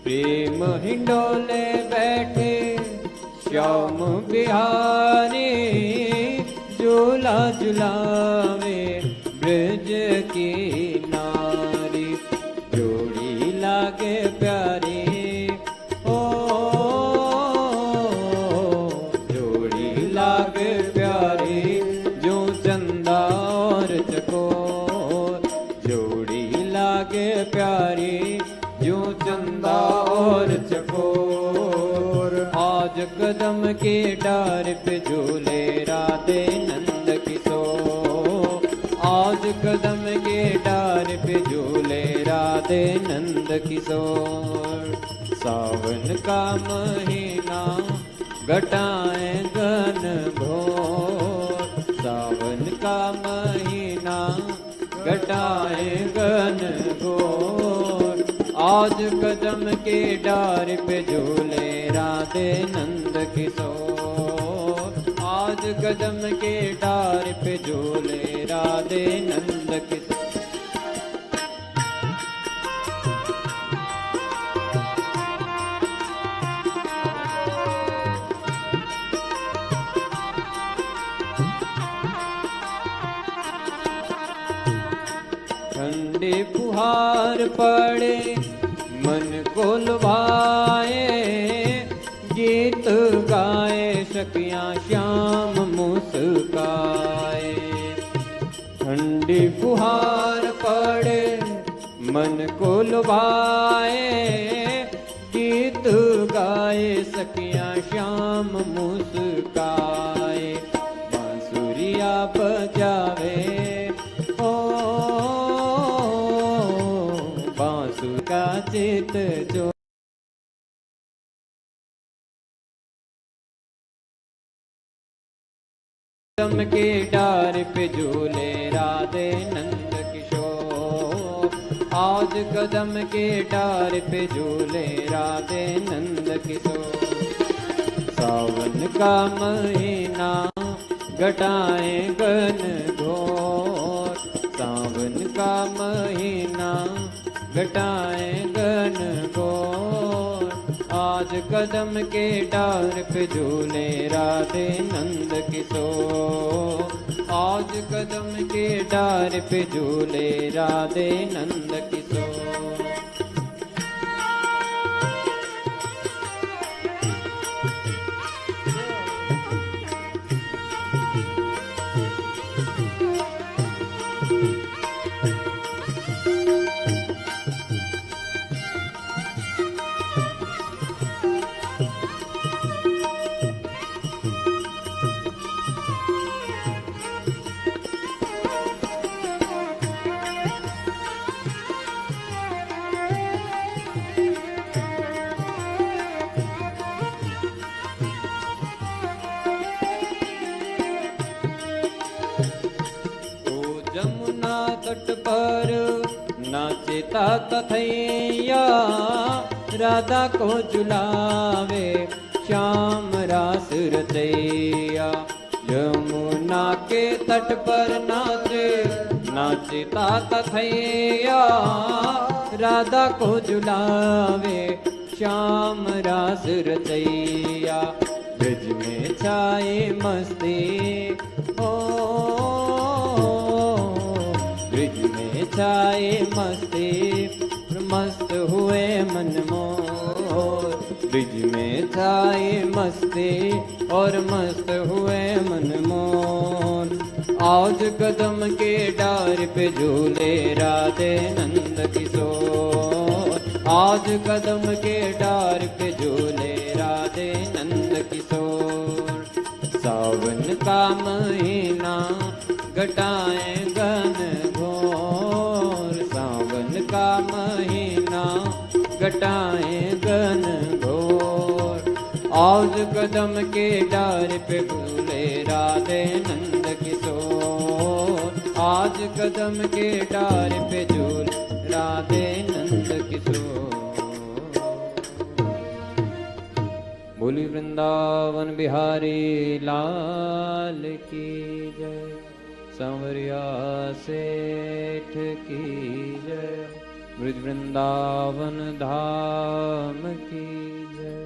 प्रेम हिंडोले बैठे श्याम बिहारी, झूला झुलावे ब्रज की नारी। जोड़ी लागे प्यारी ओ, जोड़ी लागे प्यारी जो चंदा और चकोर। जोड़ी लागे प्यारी जो चंदा और चकोर। आज कदम के डार पे झूले राधे नंद किशोर। आज कदम के डार पे झूले राधे नंद किशोर। सावन का महीना घटाएं घन घोर। सावन का महीना घटाएं घन घोर। आज कदम के डार पे झूले राधे नंद किशोर। आज कदम के डार पे झूले राधे नंद किशोर। ठंडे फुहार पड़े मन को लुभाए। गीत गाए सखियां श्याम मुस्काए। ठंडी फुहार पड़े मन को लुभाए। गीत गाए सखियां श्याम मुस्काए। बांसुरिया बजावे ओ, बांसुर का चित जो। कदम के डार पे झूले राधे नंद किशोर। आज कदम के डार पे झूले राधे नंद किशोर। सावन का महीना घटाएं घन घोर। सावन का महीना घटाएं घन घोर। आज कदम के डार पे झूले राधे नंद किशोर। आज कदम के डार पे झूले राधे नंद किशोर। जमुना तट पर नाचता कथैया। राधा को झुलावे श्याम रास रचैया। यमुना के तट पर नाचता कथैया। राधा को झुलावे श्याम रास रचैया। ब्रज में छाए मस्ती ओ, ब्रज में छाए मस्ती मस्त हुए मन मोर। ब्रज में छाए मस्ती और मस्त हुए मन मोर। आज कदम के डार पे झूले राधे नंद किशोर। आज कदम के डार पे झूले राधे नंद किशोर। सावन का महीना घटाएं घन घोर। सावन का महीना घटाएं घन घोर। आज कदम के डार पे झूले राधे नंद किशोर। आज कदम के डार पे झूले राधे नंद किशोर। बोली वृंदावन बिहारी लाल की जय। सांवरिया सेठ की जय। ब्रज वृंदावन धाम की जय।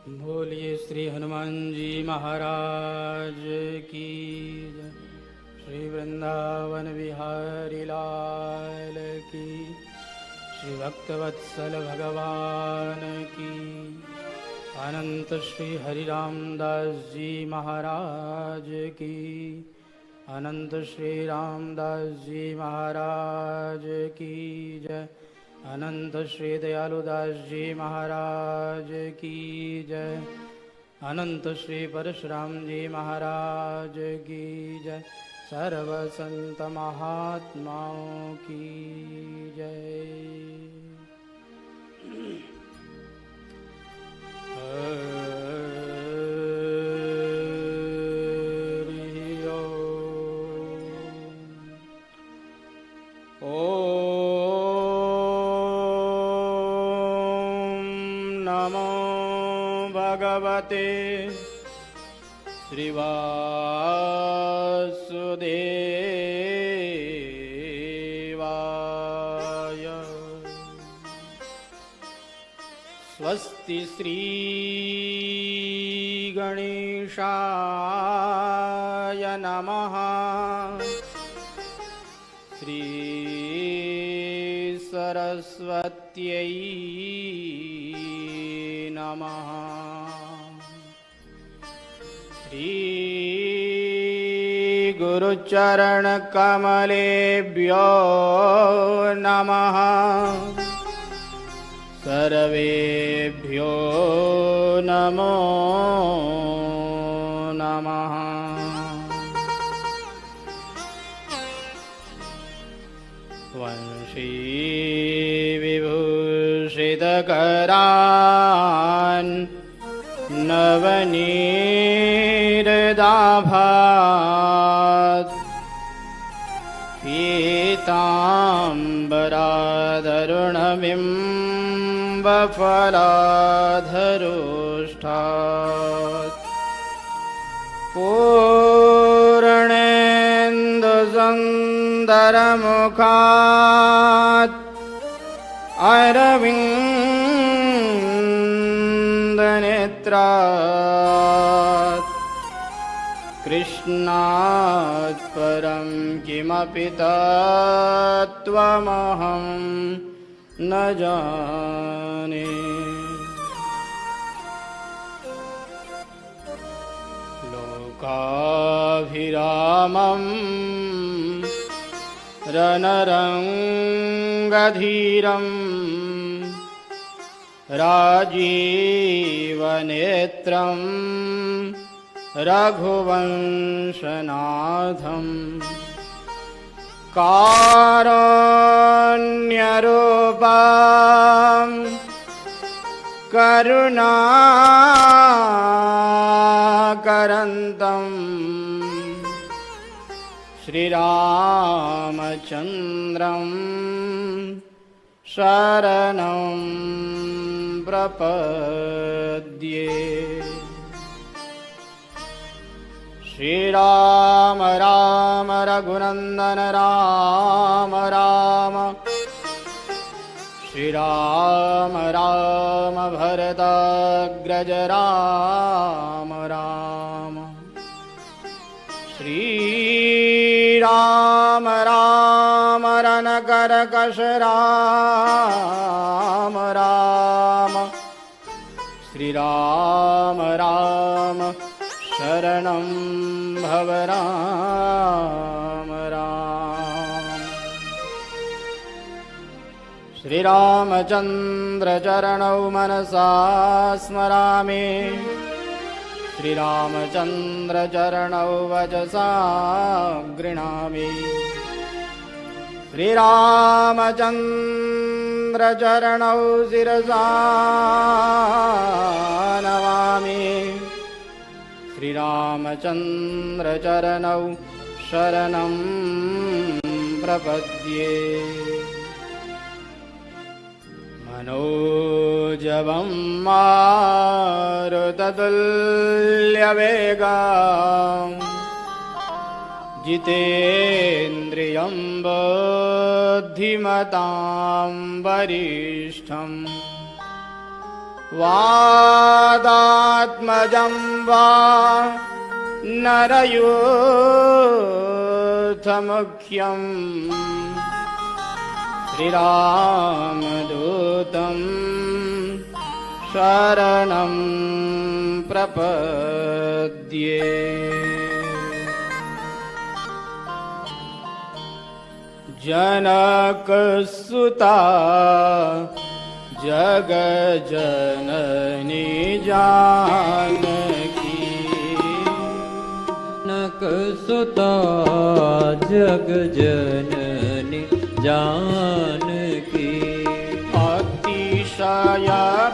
बोलिए श्री हनुमान जी महाराज की जय। श्री वृंदावन बिहारी लाल की, श्री भक्तवत्सल भगवान की, अनंत श्री हरिरामदास जी महाराज की, अनंत श्री रामदास जी महाराज की जय। अनंत श्री दयालुदास जी महाराज की जय। अनंत श्री परशुराम जी महाराज की जय। सर्व संत महात्माओं की जय। भगवते श्रीवासुदेवाय। स्वस्ति श्री गणेशाय नमः। श्री सरस्वत्यै नमः। श्री गुरुचरण कमलेभ्यो नमः। सर्वेभ्यो नमो नमः। वंशी विभूषितकरान् नवनीरदाभात् पीताम्बरादरुणबिम्बफलाधरोष्ठात्। पूर्णेन्दुसुन्दरमुखात् अरविन्दनेत्रात्। कृष्णात् परं किमपि तत्त्वमहं न जाने। लोकाभिरामं रणरङ्गधीरं राजीवनेत्रं रघुवंशनाथं। कारुण्यरूपं करुणाकरन्तं श्रीरामचन्द्रं शरणं प्रपद्ये। श्रीराम राम रघुनंदन राम राम। श्रीराम राम भरताग्रज राम राम। श्रीराम राम रणकरकश राम राम। श्रीराम राम शरणं भव राम राम। श्रीरामचन्द्रचरणौ मनसा स्मरामि श्रीरामचन्द्रचरणौ वचसा गृह्णामि श्रीरामचन्द्रचरणौ शिरसा नमामि श्रीरामचन्द्रचरणौ शरणं प्रपद्ये मनोजवं मारुततुल्यवेगं जितेन्द्रियं बुद्धिमतां वरिष्ठं वादात्मजं वा नरयूथमुख्यम् श्रीरामदूतं शरणं प्रपद्ये जनकसुता जगज्जननी जानकी जनकसुता जगज्जननी जानकी अतिशय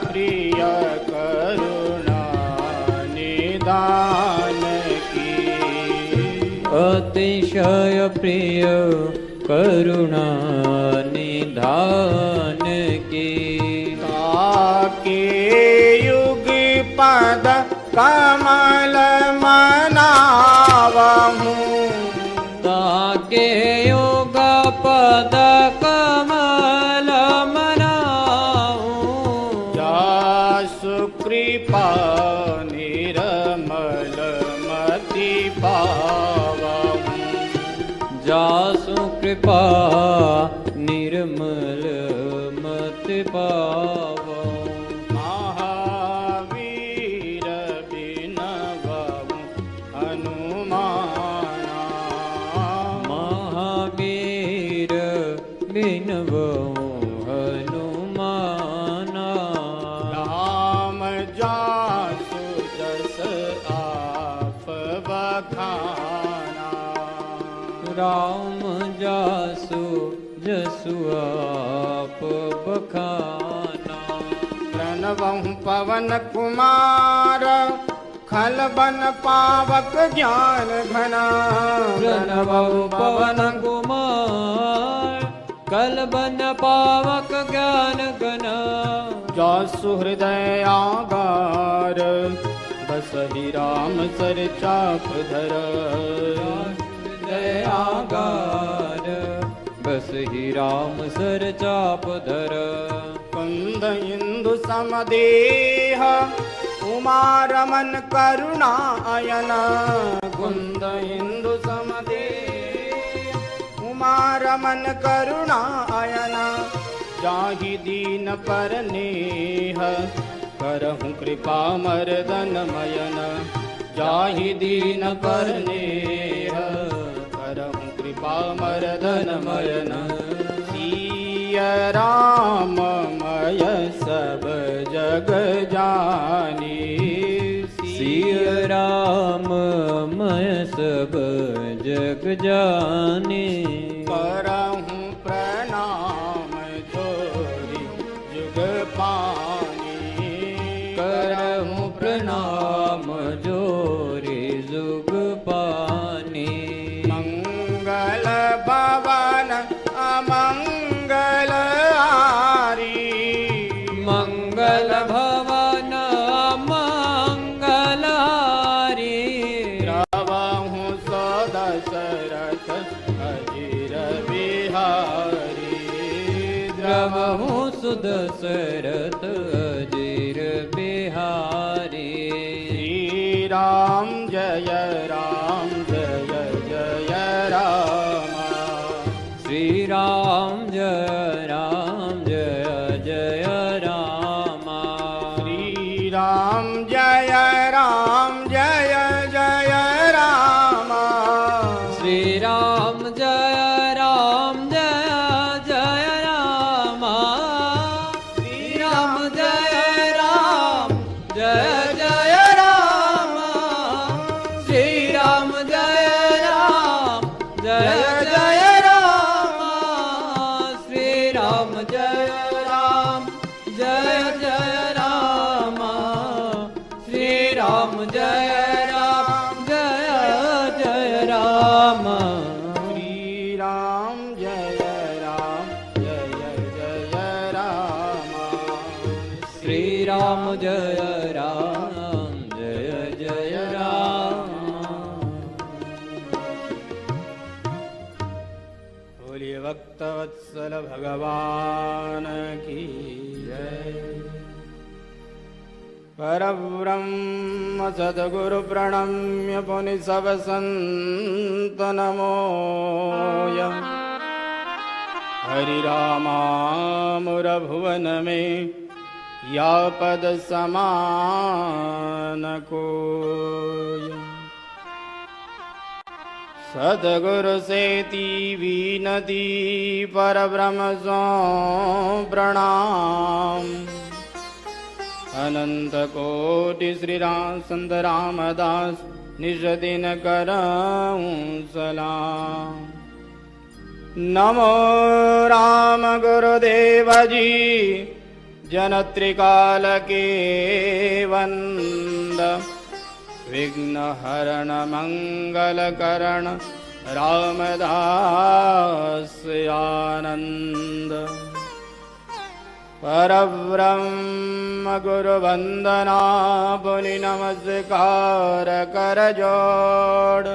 प्रिय करुणा निदान की अतिशय प्रिय करुणा निधान की ताके युग पद कमल मनावहूँ ताके योग पद कमल मनाऊं जासु कृपा निरमल मति पावहूँ जासु कृपा निर्मल मत पावो महावीर बिनवहु हनुमाना महावीर बिनवो हनुमाना राम जासु जस आप बखाना राम जासु जसु आप बखाना प्रणवहु पवन कुमार खल बन पावक ज्ञान घना प्रणवहु पवन कुमार कल बन पावक ज्ञान घना जासु हृदय आगार बसहि राम सर चाप धर आगार बस ही राम सर चाप धर कुंद इंदु समदेह उमारमन करुणा अयन कुंद इंदु समदेह उमारमन करुणा अयन जाहि दीन पर नेह करहु कृपा मर्दन मयन जाहि दीन पर नेह करहु कृपा मर्दन मयन सिय राम मय सब जग जानी सिय राम मय सब जग जानी करहु प्रणाम जोरी जुग पानी करहु प्रणाम जोरी जुग पानी मंगल भवन अमंगल हारी मंगल भवन मंगल हारी द्रवहु सदशरथ अजीर बिहारी द्रवहु सुदशरथ अजीर बिहारी श्री राम जय जय राम श्री राम जय जय राम श्री राम जय जय राम श्री राम जय जय राम जय जय राम श्री राम जय राम जय जय राम श्री राम जय राम जय जय राम श्री राम जय राम जय जय राम श्री राम जय राम जय जय राम श्री राम जय राम जय जय राम बोलिए भक्तवत्सल भगवान की जय। परब्रह्म सद्गुरु प्रणम्य पुनि सब संत नमोय। हरि रामामुर भुवन में या पद समान कोय। सद्गुरु सेति विनती परब्रह्म सो प्रणाम। अनंत कोटि श्री राम संत रामदास निज दिन करऊं सलाम। नमो राम गुरुदेव जी जन त्रिकाल के वंद। विघ्न हरण मंगल करण रामदास आनंद। परब्रह्म गुरु वंदना पुनि नमस्कार कर जोड़।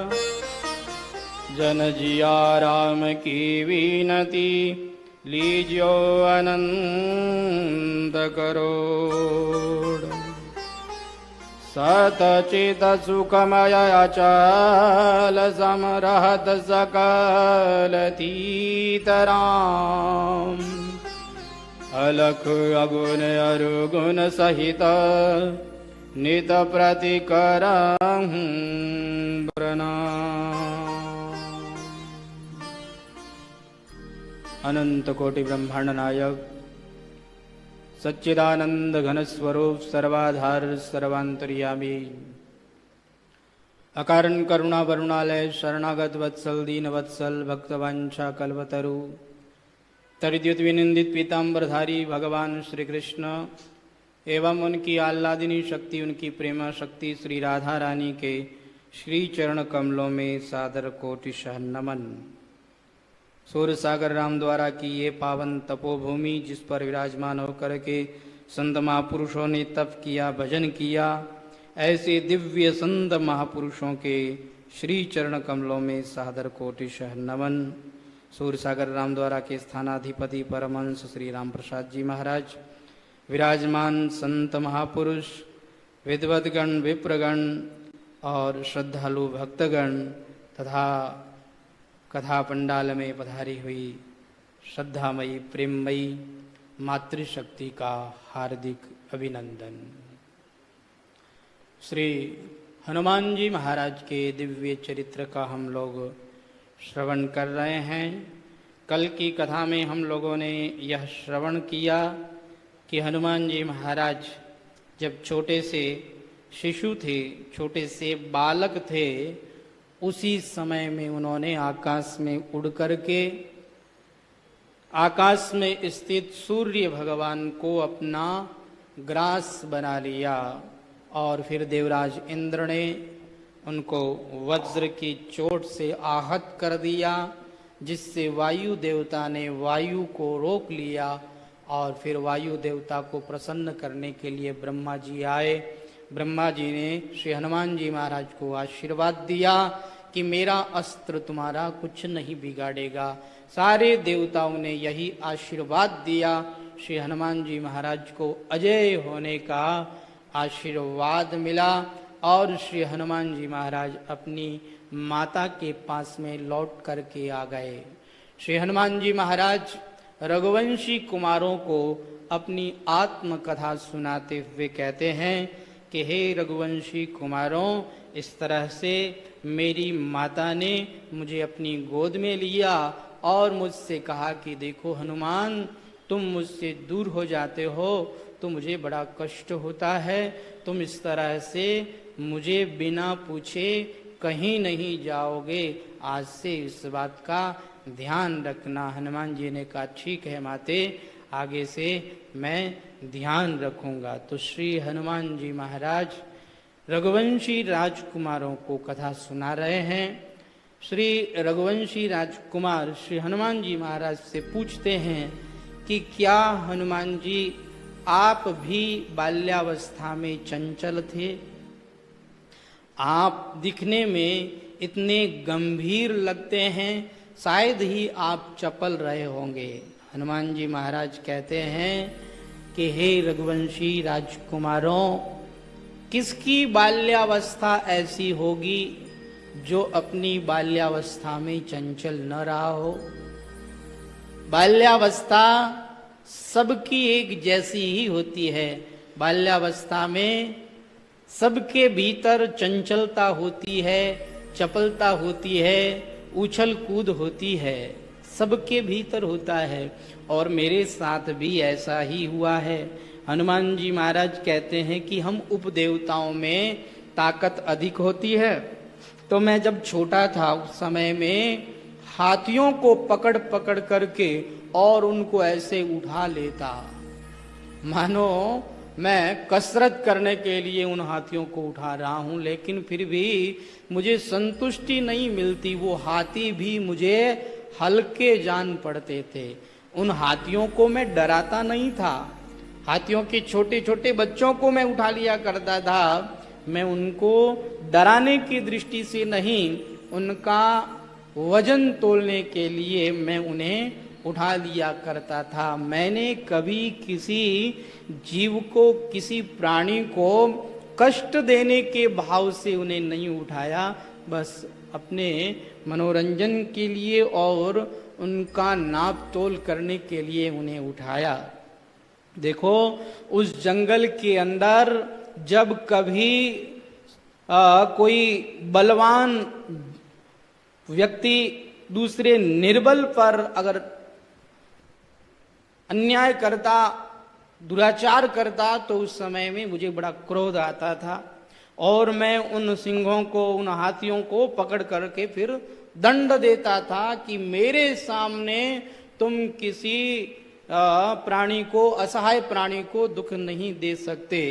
जन जिया राम की विनती लीजियो अनंत करोड़। सतचित सुखमय अचल समरहत सकल तीतराम। अलख अगुण अरुगुण सहित नित प्रति करहूं प्रणाम। अनंत कोटि ब्रह्मांड नायक सच्चिदानंद घन स्वरूप सर्वाधार सर्वांतर्यामी अकारण करुणा वरुणालय शरणागत वत्सल दीन वत्सल भक्तवांछा कल्पतरु तरिद्युत विनिंदित पीताम्बरधारी भगवान श्री कृष्ण एवं उनकी आह्लादिनी शक्ति उनकी प्रेमा शक्ति श्री राधा रानी के श्री चरण कमलों में सादर कोटिशः नमन। सूर्य सागर राम द्वारा की ये पावन तपोभूमि जिस पर विराजमान होकर के संत महापुरुषों ने तप किया भजन किया, ऐसे दिव्य संत महापुरुषों के श्री चरण कमलों में सादर कोटिशः नमन। सूर्य सागर राम द्वारा के स्थानाधिपति परमहंस श्री राम प्रसाद जी महाराज, विराजमान संत महापुरुष, विद्वद्गण, विप्रगण और श्रद्धालु भक्तगण तथा कथा पंडाल में पधारी हुई श्रद्धामयी प्रेममयी मातृशक्ति का हार्दिक अभिनंदन। श्री हनुमान जी महाराज के दिव्य चरित्र का हम लोग श्रवण कर रहे हैं। कल की कथा में हम लोगों ने यह श्रवण किया कि हनुमान जी महाराज जब छोटे से शिशु थे, छोटे से बालक थे, उसी समय में उन्होंने आकाश में उड़ करके आकाश में स्थित सूर्य भगवान को अपना ग्रास बना लिया और फिर देवराज इंद्र ने उनको वज्र की चोट से आहत कर दिया, जिससे वायु देवता ने वायु को रोक लिया और फिर वायु देवता को प्रसन्न करने के लिए ब्रह्मा जी आए। ब्रह्मा जी ने श्री हनुमान जी महाराज को आशीर्वाद दिया कि मेरा अस्त्र तुम्हारा कुछ नहीं बिगाड़ेगा। सारे देवताओं ने यही आशीर्वाद दिया। श्री हनुमान जी महाराज को अजय होने का आशीर्वाद मिला और श्री हनुमान जी महाराज अपनी माता के पास में लौट करके आ गए। श्री हनुमान जी महाराज रघुवंशी कुमारों को अपनी आत्मकथा सुनाते हुए कहते हैं कि हे रघुवंशी कुमारों, इस तरह से मेरी माता ने मुझे अपनी गोद में लिया और मुझसे कहा कि देखो हनुमान, तुम मुझसे दूर हो जाते हो तो मुझे बड़ा कष्ट होता है। तुम इस तरह से मुझे बिना पूछे कहीं नहीं जाओगे, आज से इस बात का ध्यान रखना। हनुमान जी ने कहा ठीक है माते, आगे से मैं ध्यान रखूंगा। तो श्री हनुमान जी महाराज रघुवंशी राजकुमारों को कथा सुना रहे हैं। श्री रघुवंशी राजकुमार श्री हनुमान जी महाराज से पूछते हैं कि क्या हनुमान जी आप भी बाल्यावस्था में चंचल थे? आप दिखने में इतने गंभीर लगते हैं, शायद ही आप चपल रहे होंगे। हनुमान जी महाराज कहते हैं कि हे रघुवंशी राजकुमारों, किसकी बाल्यावस्था ऐसी होगी जो अपनी बाल्यावस्था में चंचल न रहा हो? बाल्यावस्था सबकी एक जैसी ही होती है। बाल्यावस्था में सबके भीतर चंचलता होती है, चपलता होती है, उछल कूद होती है, सबके भीतर होता है। और मेरे साथ भी ऐसा ही हुआ है। हनुमान जी महाराज कहते हैं कि हम उपदेवताओं में ताकत अधिक होती है। तो मैं जब छोटा था उस समय में हाथियों को पकड़ पकड़ करके और उनको ऐसे उठा लेता, मानो मैं कसरत करने के लिए उन हाथियों को उठा रहा हूं। लेकिन फिर भी मुझे संतुष्टि नहीं मिलती, वो हाथी भी मुझे हल्के जान पड़ते थे। उन हाथियों को मैं डराता नहीं था, हाथियों के छोटे छोटे बच्चों को मैं उठा लिया करता था। मैं उनको डराने की दृष्टि से नहीं, उनका वजन तोलने के लिए मैं उन्हें उठा लिया करता था। मैंने कभी किसी जीव को, किसी प्राणी को कष्ट देने के भाव से उन्हें नहीं उठाया, बस अपने मनोरंजन के लिए और उनका नाप तोल करने के लिए उन्हें उठाया। देखो, उस जंगल के अंदर जब कभी कोई बलवान व्यक्ति दूसरे निर्बल पर अगर अन्याय करता, दुराचार करता, तो उस समय में मुझे बड़ा क्रोध आता था और मैं उन सिंहों को, उन हाथियों को पकड़ करके फिर दंड देता था कि मेरे सामने तुम किसी प्राणी को, असहाय प्राणी को दुख नहीं दे सकते।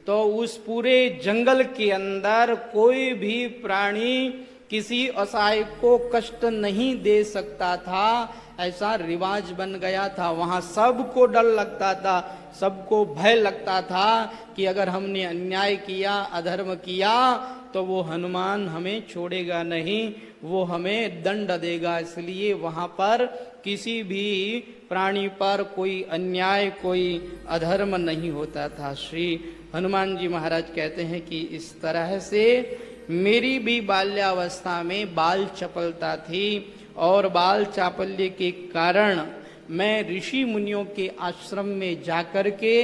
तो उस पूरे जंगल के अंदर कोई भी प्राणी किसी असहाय को कष्ट नहीं दे सकता था, ऐसा रिवाज बन गया था। वहां सबको डर लगता था, सबको भय लगता था कि अगर हमने अन्याय किया, अधर्म किया, तो वो हनुमान हमें छोड़ेगा नहीं, वो हमें दंड देगा। इसलिए वहां पर किसी भी प्राणी पर कोई अन्याय, कोई अधर्म नहीं होता था। श्री हनुमान जी महाराज कहते हैं कि इस तरह से मेरी भी बाल्यावस्था में बाल चपलता थी और बाल चापल्य के कारण मैं ऋषि मुनियों के आश्रम में जाकर के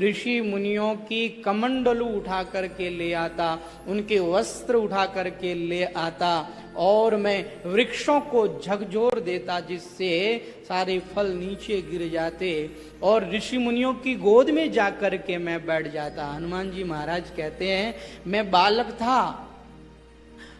ऋषि मुनियों की कमंडलू उठा करके ले आता, उनके वस्त्र उठा करके ले आता और मैं वृक्षों को झकझोर देता, जिससे सारे फल नीचे गिर जाते और ऋषि मुनियों की गोद में जाकर के मैं बैठ जाता। हनुमान जी महाराज कहते हैं, मैं बालक था,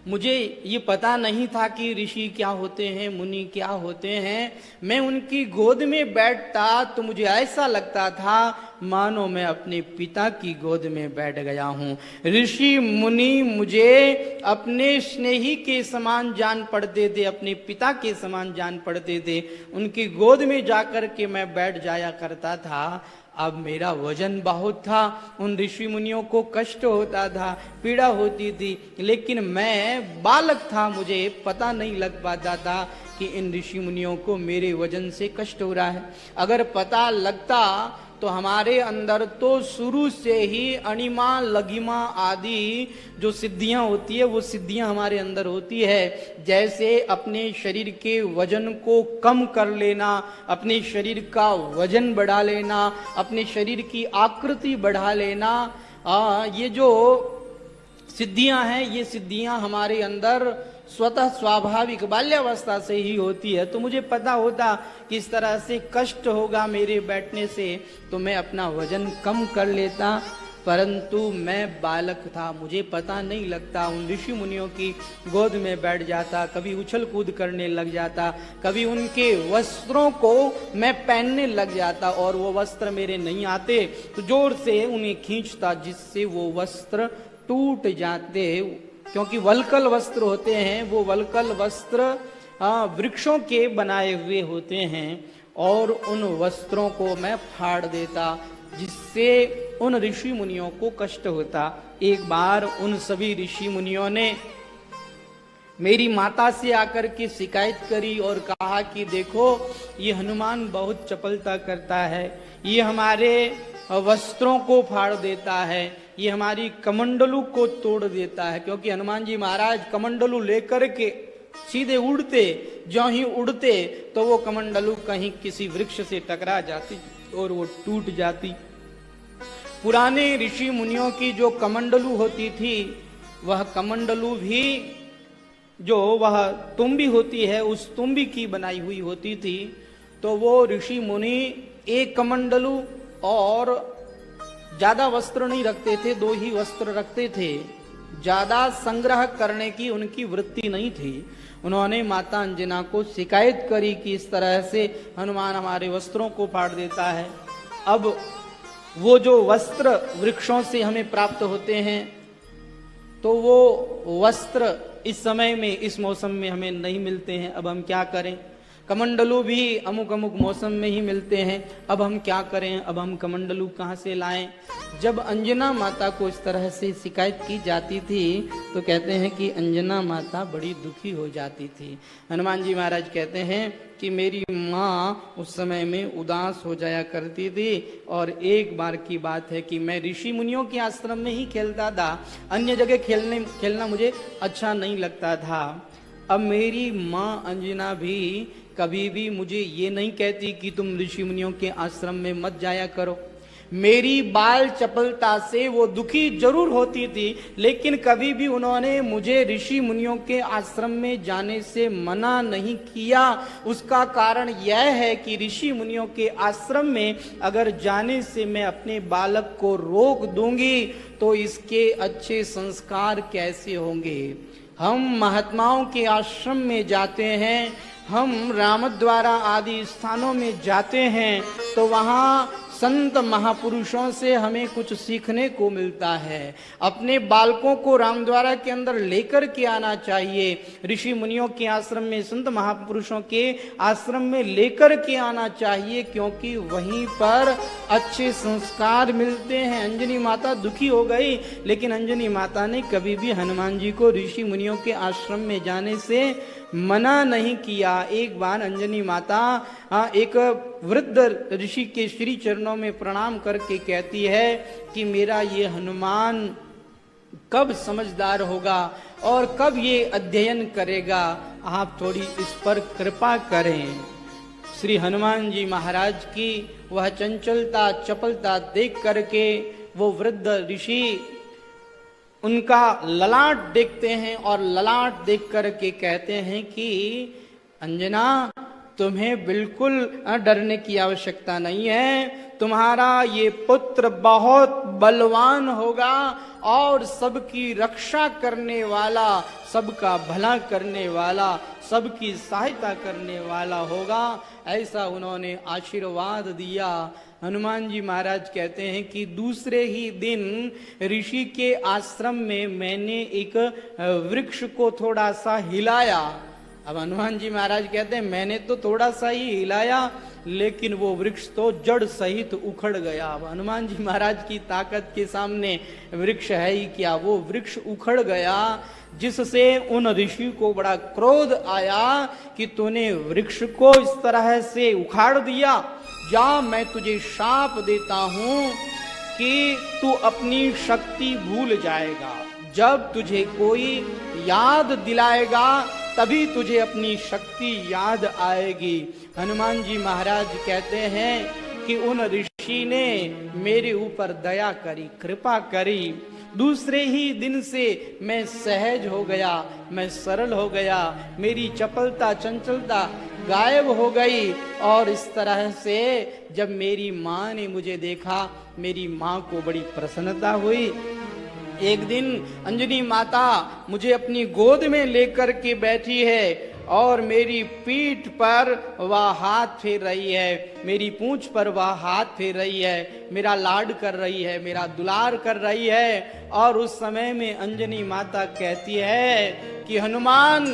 मुझे ये पता नहीं था कि ऋषि क्या होते हैं, मुनि क्या होते हैं। मैं उनकी गोद में बैठता तो मुझे ऐसा लगता था मानो मैं अपने पिता की गोद में बैठ गया हूँ। ऋषि मुनि मुझे अपने स्नेही के समान जान पड़ते थे, अपने पिता के समान जान पड़ते थे। उनकी गोद में जाकर के मैं बैठ जाया करता था। अब मेरा वजन बहुत था, उन ऋषि मुनियों को कष्ट होता था, पीड़ा होती थी, लेकिन मैं बालक था, मुझे पता नहीं लग पाता था कि इन ऋषि मुनियों को मेरे वजन से कष्ट हो रहा है। अगर पता लगता तो हमारे अंदर तो शुरू से ही अणिमा, लघिमा आदि जो सिद्धियां होती है, वो सिद्धियां हमारे अंदर होती है। जैसे अपने शरीर के वजन को कम कर लेना, अपने शरीर का वजन बढ़ा लेना, अपने शरीर की आकृति बढ़ा लेना, ये जो सिद्धियां हैं, ये सिद्धियां हमारे अंदर स्वतः स्वाभाविक बाल्यावस्था से ही होती है। तो मुझे पता होता कि इस तरह से कष्ट होगा मेरे बैठने से, तो मैं अपना वजन कम कर लेता, परंतु मैं बालक था, मुझे पता नहीं लगता। उन ऋषि मुनियों की गोद में बैठ जाता, कभी उछल कूद करने लग जाता, कभी उनके वस्त्रों को मैं पहनने लग जाता, और वो वस्त्र मेरे नहीं आते तो जोर से उन्हें खींचता, जिससे वो वस्त्र टूट जाते। क्योंकि वल्कल वस्त्र होते हैं, वो वल्कल वस्त्र वृक्षों के बनाए हुए होते हैं, और उन वस्त्रों को मैं फाड़ देता, जिससे उन ऋषि मुनियों को कष्ट होता। एक बार उन सभी ऋषि मुनियों ने मेरी माता से आकर के शिकायत करी और कहा कि देखो, ये हनुमान बहुत चपलता करता है, ये हमारे वस्त्रों को फाड़ देता है, ये हमारी कमंडलू को तोड़ देता है। क्योंकि हनुमान जी महाराज कमंडलू लेकर के सीधे उड़ते, जो ही उड़ते तो वो कमंडलू कहीं किसी वृक्ष से टकरा जाती और वो टूट जाती। पुराने ऋषि मुनियों की जो कमंडलू होती थी, वह कमंडलू भी जो वह तुम्बी होती है, उस तुम्बी की बनाई हुई होती थी। तो वो ऋषि मुनि एक कमंडलू और ज्यादा वस्त्र नहीं रखते थे, 2 ही वस्त्र रखते थे। ज्यादा संग्रह करने की उनकी वृत्ति नहीं थी। उन्होंने माता अंजना को शिकायत करी कि इस तरह से हनुमान हमारे वस्त्रों को फाड़ देता है। अब वो जो वस्त्र वृक्षों से हमें प्राप्त होते हैं, तो वो वस्त्र इस समय में, इस मौसम में हमें नहीं मिलते हैं। अब हम क्या करें? कमंडलू भी अमुक अमुक मौसम में ही मिलते हैं, अब हम क्या करें? अब हम कमंडलू कहाँ से लाएं? जब अंजना माता को इस तरह से शिकायत की जाती थी, तो कहते हैं कि अंजना माता बड़ी दुखी हो जाती थी। हनुमान जी महाराज कहते हैं कि मेरी माँ उस समय में उदास हो जाया करती थी, और एक बार की बात है कि मैं ऋषि मुनियों के आश्रम में ही खेलता था, अन्य जगह खेलना मुझे अच्छा नहीं लगता था। अब मेरी माँ अंजना भी कभी भी मुझे ये नहीं कहती कि तुम ऋषि मुनियों के आश्रम में मत जाया करो। मेरी बाल चपलता से वो दुखी जरूर होती थी, लेकिन कभी भी उन्होंने मुझे ऋषि मुनियों के आश्रम में जाने से मना नहीं किया। उसका कारण यह है कि ऋषि मुनियों के आश्रम में अगर जाने से मैं अपने बालक को रोक दूंगी, तो इसके अच्छे संस्कार कैसे होंगे? हम महात्माओं के आश्रम में जाते हैं, हम रामद्वारा आदि स्थानों में जाते हैं, तो वहाँ संत महापुरुषों से हमें कुछ सीखने को मिलता है। अपने बालकों को रामद्वारा के अंदर लेकर के आना चाहिए। ऋषि मुनियों के आश्रम में, संत महापुरुषों के आश्रम में लेकर के आना चाहिए, क्योंकि वहीं पर अच्छे संस्कार मिलते हैं। अंजनी माता दुखी हो गई, लेकिन अंजनी माता ने कभी भी हनुमान जी को ऋषि मुनियों के आश्रम में जाने से मना नहीं किया। एक बार अंजनी माता एक वृद्ध ऋषि के श्री चरणों में प्रणाम करके कहती है कि मेरा ये हनुमान कब समझदार होगा और कब ये अध्ययन करेगा, आप थोड़ी इस पर कृपा करें। श्री हनुमान जी महाराज की वह चंचलता चपलता देख करके वो वृद्ध ऋषि उनका ललाट देखते हैं, और ललाट देख करके कहते हैं कि अंजना, तुम्हें बिल्कुल डरने की आवश्यकता नहीं है। तुम्हारा ये पुत्र बहुत बलवान होगा और सबकी रक्षा करने वाला, सबका भला करने वाला, सबकी सहायता करने वाला होगा। ऐसा उन्होंने आशीर्वाद दिया। हनुमान जी महाराज कहते हैं कि दूसरे ही दिन ऋषि के आश्रम में मैंने एक वृक्ष को थोड़ा सा हिलाया। अब हनुमान जी महाराज कहते हैं मैंने तो थोड़ा सा ही हिलाया, लेकिन वो वृक्ष तो जड़ सहित उखड़ गया। अब हनुमान जी महाराज की ताकत के सामने वृक्ष है ही क्या, वो वृक्ष उखड़ गया, जिससे उन ऋषि को बड़ा क्रोध आया कि तूने वृक्ष को इस तरह से उखाड़ दिया। जा, मैं तुझे शाप देता हूं कि तू अपनी शक्ति भूल जाएगा। जब तुझे कोई याद दिलाएगा तभी तुझे अपनी शक्ति याद आएगी। हनुमान जी महाराज कहते हैं कि उन ऋषि ने मेरे ऊपर दया करी, कृपा करी। दूसरे ही दिन से मैं सहज हो गया, मैं सरल हो गया, मेरी चपलता चंचलता गायब हो गई। और इस तरह से जब मेरी माँ ने मुझे देखा, मेरी माँ को बड़ी प्रसन्नता हुई। एक दिन अंजनी माता मुझे अपनी गोद में लेकर के बैठी है और मेरी पीठ पर वह हाथ फेर रही है, मेरी पूंछ पर वह हाथ फेर रही है, मेरा लाड कर रही है, मेरा दुलार कर रही है। और उस समय में अंजनी माता कहती है कि हनुमान,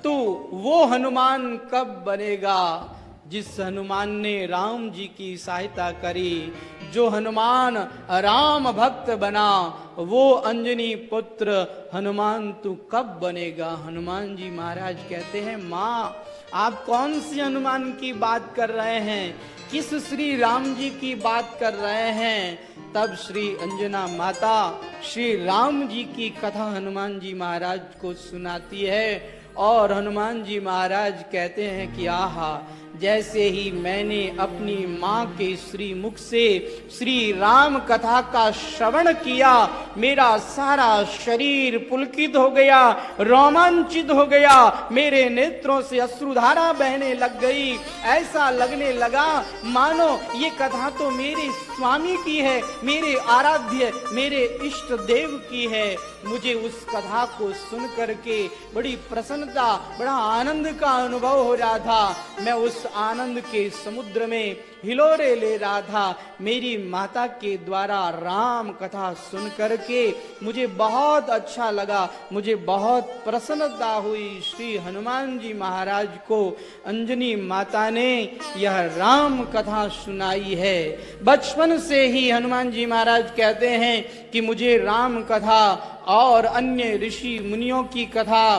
तू वो हनुमान कब बनेगा जिस हनुमान ने राम जी की सहायता करी, जो हनुमान राम भक्त बना, वो अंजनी पुत्र हनुमान तू कब बनेगा। हनुमान जी महाराज कहते हैं, माँ आप कौन सी हनुमान की बात कर रहे हैं, किस श्री राम जी की बात कर रहे हैं। तब श्री अंजना माता श्री राम जी की कथा हनुमान जी महाराज को सुनाती है। और हनुमान जी महाराज कहते हैं कि आहा, जैसे ही मैंने अपनी माँ के श्री मुख से श्री राम कथा का श्रवण किया, मेरा सारा शरीर पुलकित हो गया, रोमांचित हो गया, मेरे नेत्रों से अश्रुधारा बहने लग गई। ऐसा लगने लगा मानो ये कथा तो मेरे स्वामी की है, मेरे आराध्य, मेरे इष्ट देव की है। मुझे उस कथा को सुन करके बड़ी प्रसन्नता, बड़ा आनंद का अनुभव हो रहा था। मैं उस आनंद के समुद्र में हिलोरे ले रहा था। मेरी माता के द्वारा राम कथा सुन करके मुझे बहुत अच्छा लगा, मुझे बहुत प्रसन्नता हुई। श्री हनुमान जी महाराज को अंजनी माता ने यह राम कथा सुनाई है। बचपन से ही हनुमान जी महाराज कहते हैं कि मुझे राम कथा और अन्य ऋषि मुनियों की कथा,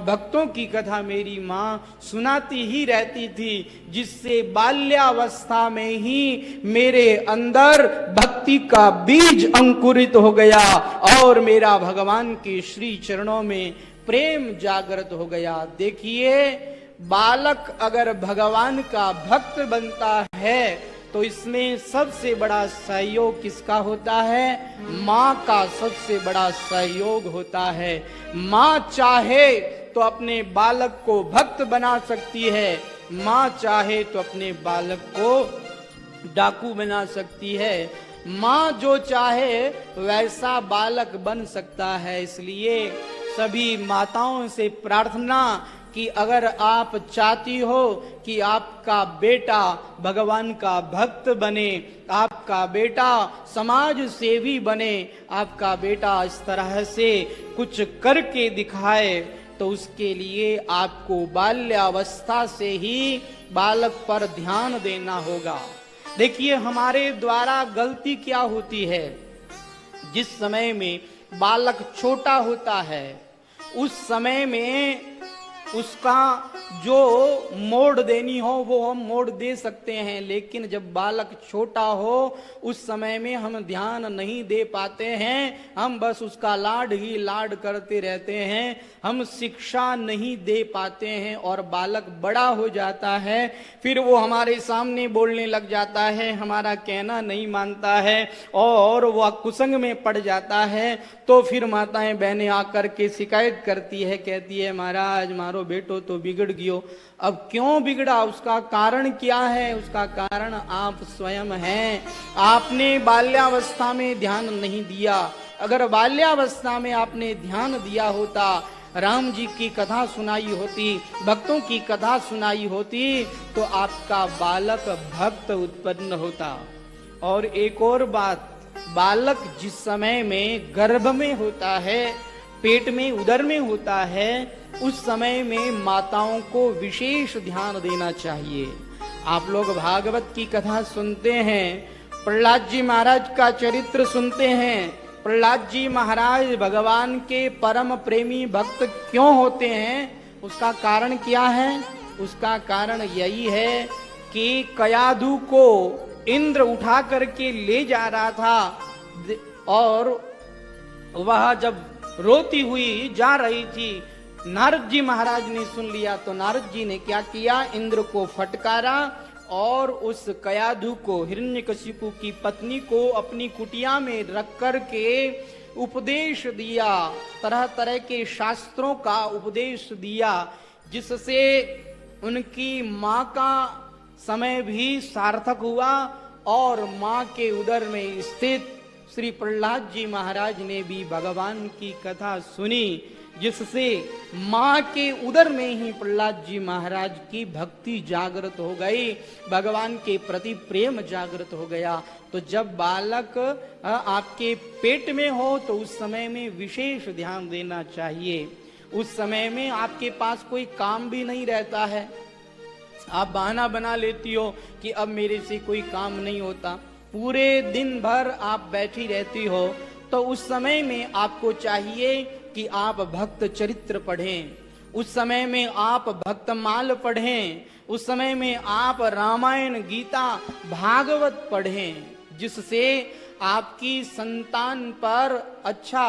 भक्तों की कथा मेरी माँ सुनाती ही रहती थी, जिससे बाल्यावस्था में ही मेरे अंदर भक्ति का बीज अंकुरित हो गया और मेरा भगवान के श्री चरणों में प्रेम जागृत हो गया। देखिए, बालक अगर भगवान का भक्त बनता है तो इसमें सबसे बड़ा सहयोग किसका होता है? माँ का सबसे बड़ा सहयोग होता है। माँ चाहे तो अपने बालक को भक्त बना सकती है, माँ चाहे तो अपने बालक को डाकू बना सकती है। माँ जो चाहे वैसा बालक बन सकता है। इसलिए सभी माताओं से प्रार्थना कि अगर आप चाहती हो कि आपका बेटा भगवान का भक्त बने, आपका बेटा समाज सेवी बने, आपका बेटा इस तरह से कुछ करके दिखाए, तो उसके लिए आपको बाल्यावस्था से ही बालक पर ध्यान देना होगा। देखिए, हमारे द्वारा गलती क्या होती है, जिस समय में बालक छोटा होता है उस समय में उसका जो मोड़ देनी हो वो हम मोड़ दे सकते हैं, लेकिन जब बालक छोटा हो उस समय में हम ध्यान नहीं दे पाते हैं, हम बस उसका लाड ही लाड करते रहते हैं, हम शिक्षा नहीं दे पाते हैं। और बालक बड़ा हो जाता है, फिर वो हमारे सामने बोलने लग जाता है, हमारा कहना नहीं मानता है और वह कुसंग में पड़ जाता है। तो फिर माताएं बहनें आकर के शिकायत करती है, कहती है महाराज मारो बेटो तो बिगड़ गयो। अब क्यों बिगड़ा, उसका कारण क्या है? उसका कारण आप स्वयं हैं। आपने बाल्यावस्था में ध्यान नहीं दिया। अगर बाल्यावस्था में आपने ध्यान दिया होता, राम जी की कथा सुनाई होती, भक्तों की कथा सुनाई होती, तो आपका बालक भक्त उत्पन्न होता। और एक और बात, बालक जिस समय में गर्भ में होता है, पेट में उदर में होता है, उस समय में माताओं को विशेष ध्यान देना चाहिए। आप लोग भागवत की कथा सुनते हैं, प्रहलाद जी महाराज का चरित्र सुनते हैं। प्रहलाद जी महाराज भगवान के परम प्रेमी भक्त क्यों होते हैं? उसका कारण क्या है? उसका कारण यही है कि कयाधु को इंद्र उठा करके ले जा रहा था और वह जब रोती हुई जा रही थी, नारद जी महाराज ने सुन लिया। तो नारद जी ने क्या किया, इंद्र को फटकारा और उस कयाधु को, हिरण्यकशिपु की पत्नी को अपनी कुटिया में रख कर के उपदेश दिया, तरह तरह के शास्त्रों का उपदेश दिया, जिससे उनकी माँ का समय भी सार्थक हुआ और माँ के उदर में स्थित श्री प्रहलाद जी महाराज ने भी भगवान की कथा सुनी, जिससे माँ के उदर में ही प्रहलाद जी महाराज की भक्ति जागृत हो गई, भगवान के प्रति प्रेम जागृत हो गया। तो जब बालक आपके पेट में हो तो उस समय में विशेष ध्यान देना चाहिए। उस समय में आपके पास कोई काम भी नहीं रहता है, आप बहाना बना लेती हो कि अब मेरे से कोई काम नहीं होता, पूरे दिन भर आप बैठी रहती हो, तो उस समय में आपको चाहिए कि आप भक्त चरित्र पढ़ें, उस समय में आप भक्तमाल पढ़ें, उस समय में आप रामायण गीता भागवत पढ़ें, जिससे आपकी संतान पर अच्छा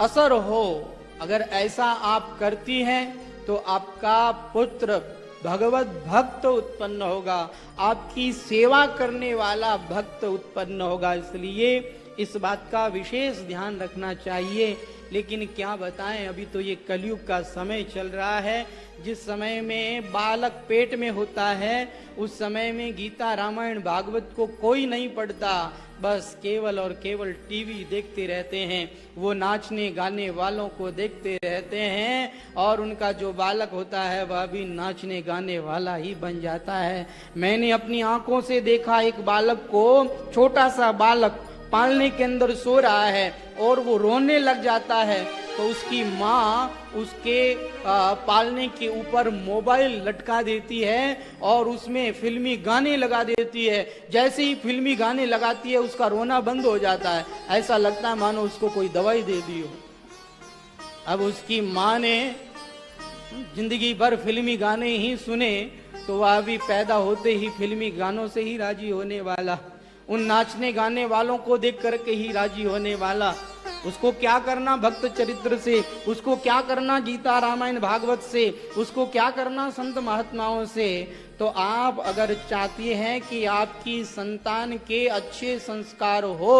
असर हो। अगर ऐसा आप करती हैं तो आपका पुत्र भगवत भक्त उत्पन्न होगा, आपकी सेवा करने वाला भक्त उत्पन्न होगा। इसलिए इस बात का विशेष ध्यान रखना चाहिए। लेकिन क्या बताएं, अभी तो ये कलयुग का समय चल रहा है, जिस समय में बालक पेट में होता है उस समय में गीता रामायण भागवत को कोई नहीं पढ़ता, बस केवल और केवल टीवी देखते रहते हैं, वो नाचने गाने वालों को देखते रहते हैं और उनका जो बालक होता है वह भी नाचने गाने वाला ही बन जाता है। मैंने अपनी आंखों से देखा एक बालक को, छोटा सा बालक पालने के अंदर सो रहा है और वो रोने लग जाता है, तो उसकी माँ उसके पालने के ऊपर मोबाइल लटका देती है और उसमें फिल्मी गाने लगा देती है। जैसे ही फिल्मी गाने लगाती है उसका रोना बंद हो जाता है, ऐसा लगता है मानो उसको कोई दवाई दे दी हो। अब उसकी माँ ने जिंदगी भर फिल्मी गाने ही सुने तो वह भी पैदा होते ही फिल्मी गानों से ही राजी होने वाला, उन नाचने गाने वालों को देख करके ही राजी होने वाला। उसको क्या करना भक्त चरित्र से, उसको क्या करना गीता रामायण भागवत से, उसको क्या करना संत महात्माओं से। तो आप अगर चाहती हैं कि आपकी संतान के अच्छे संस्कार हो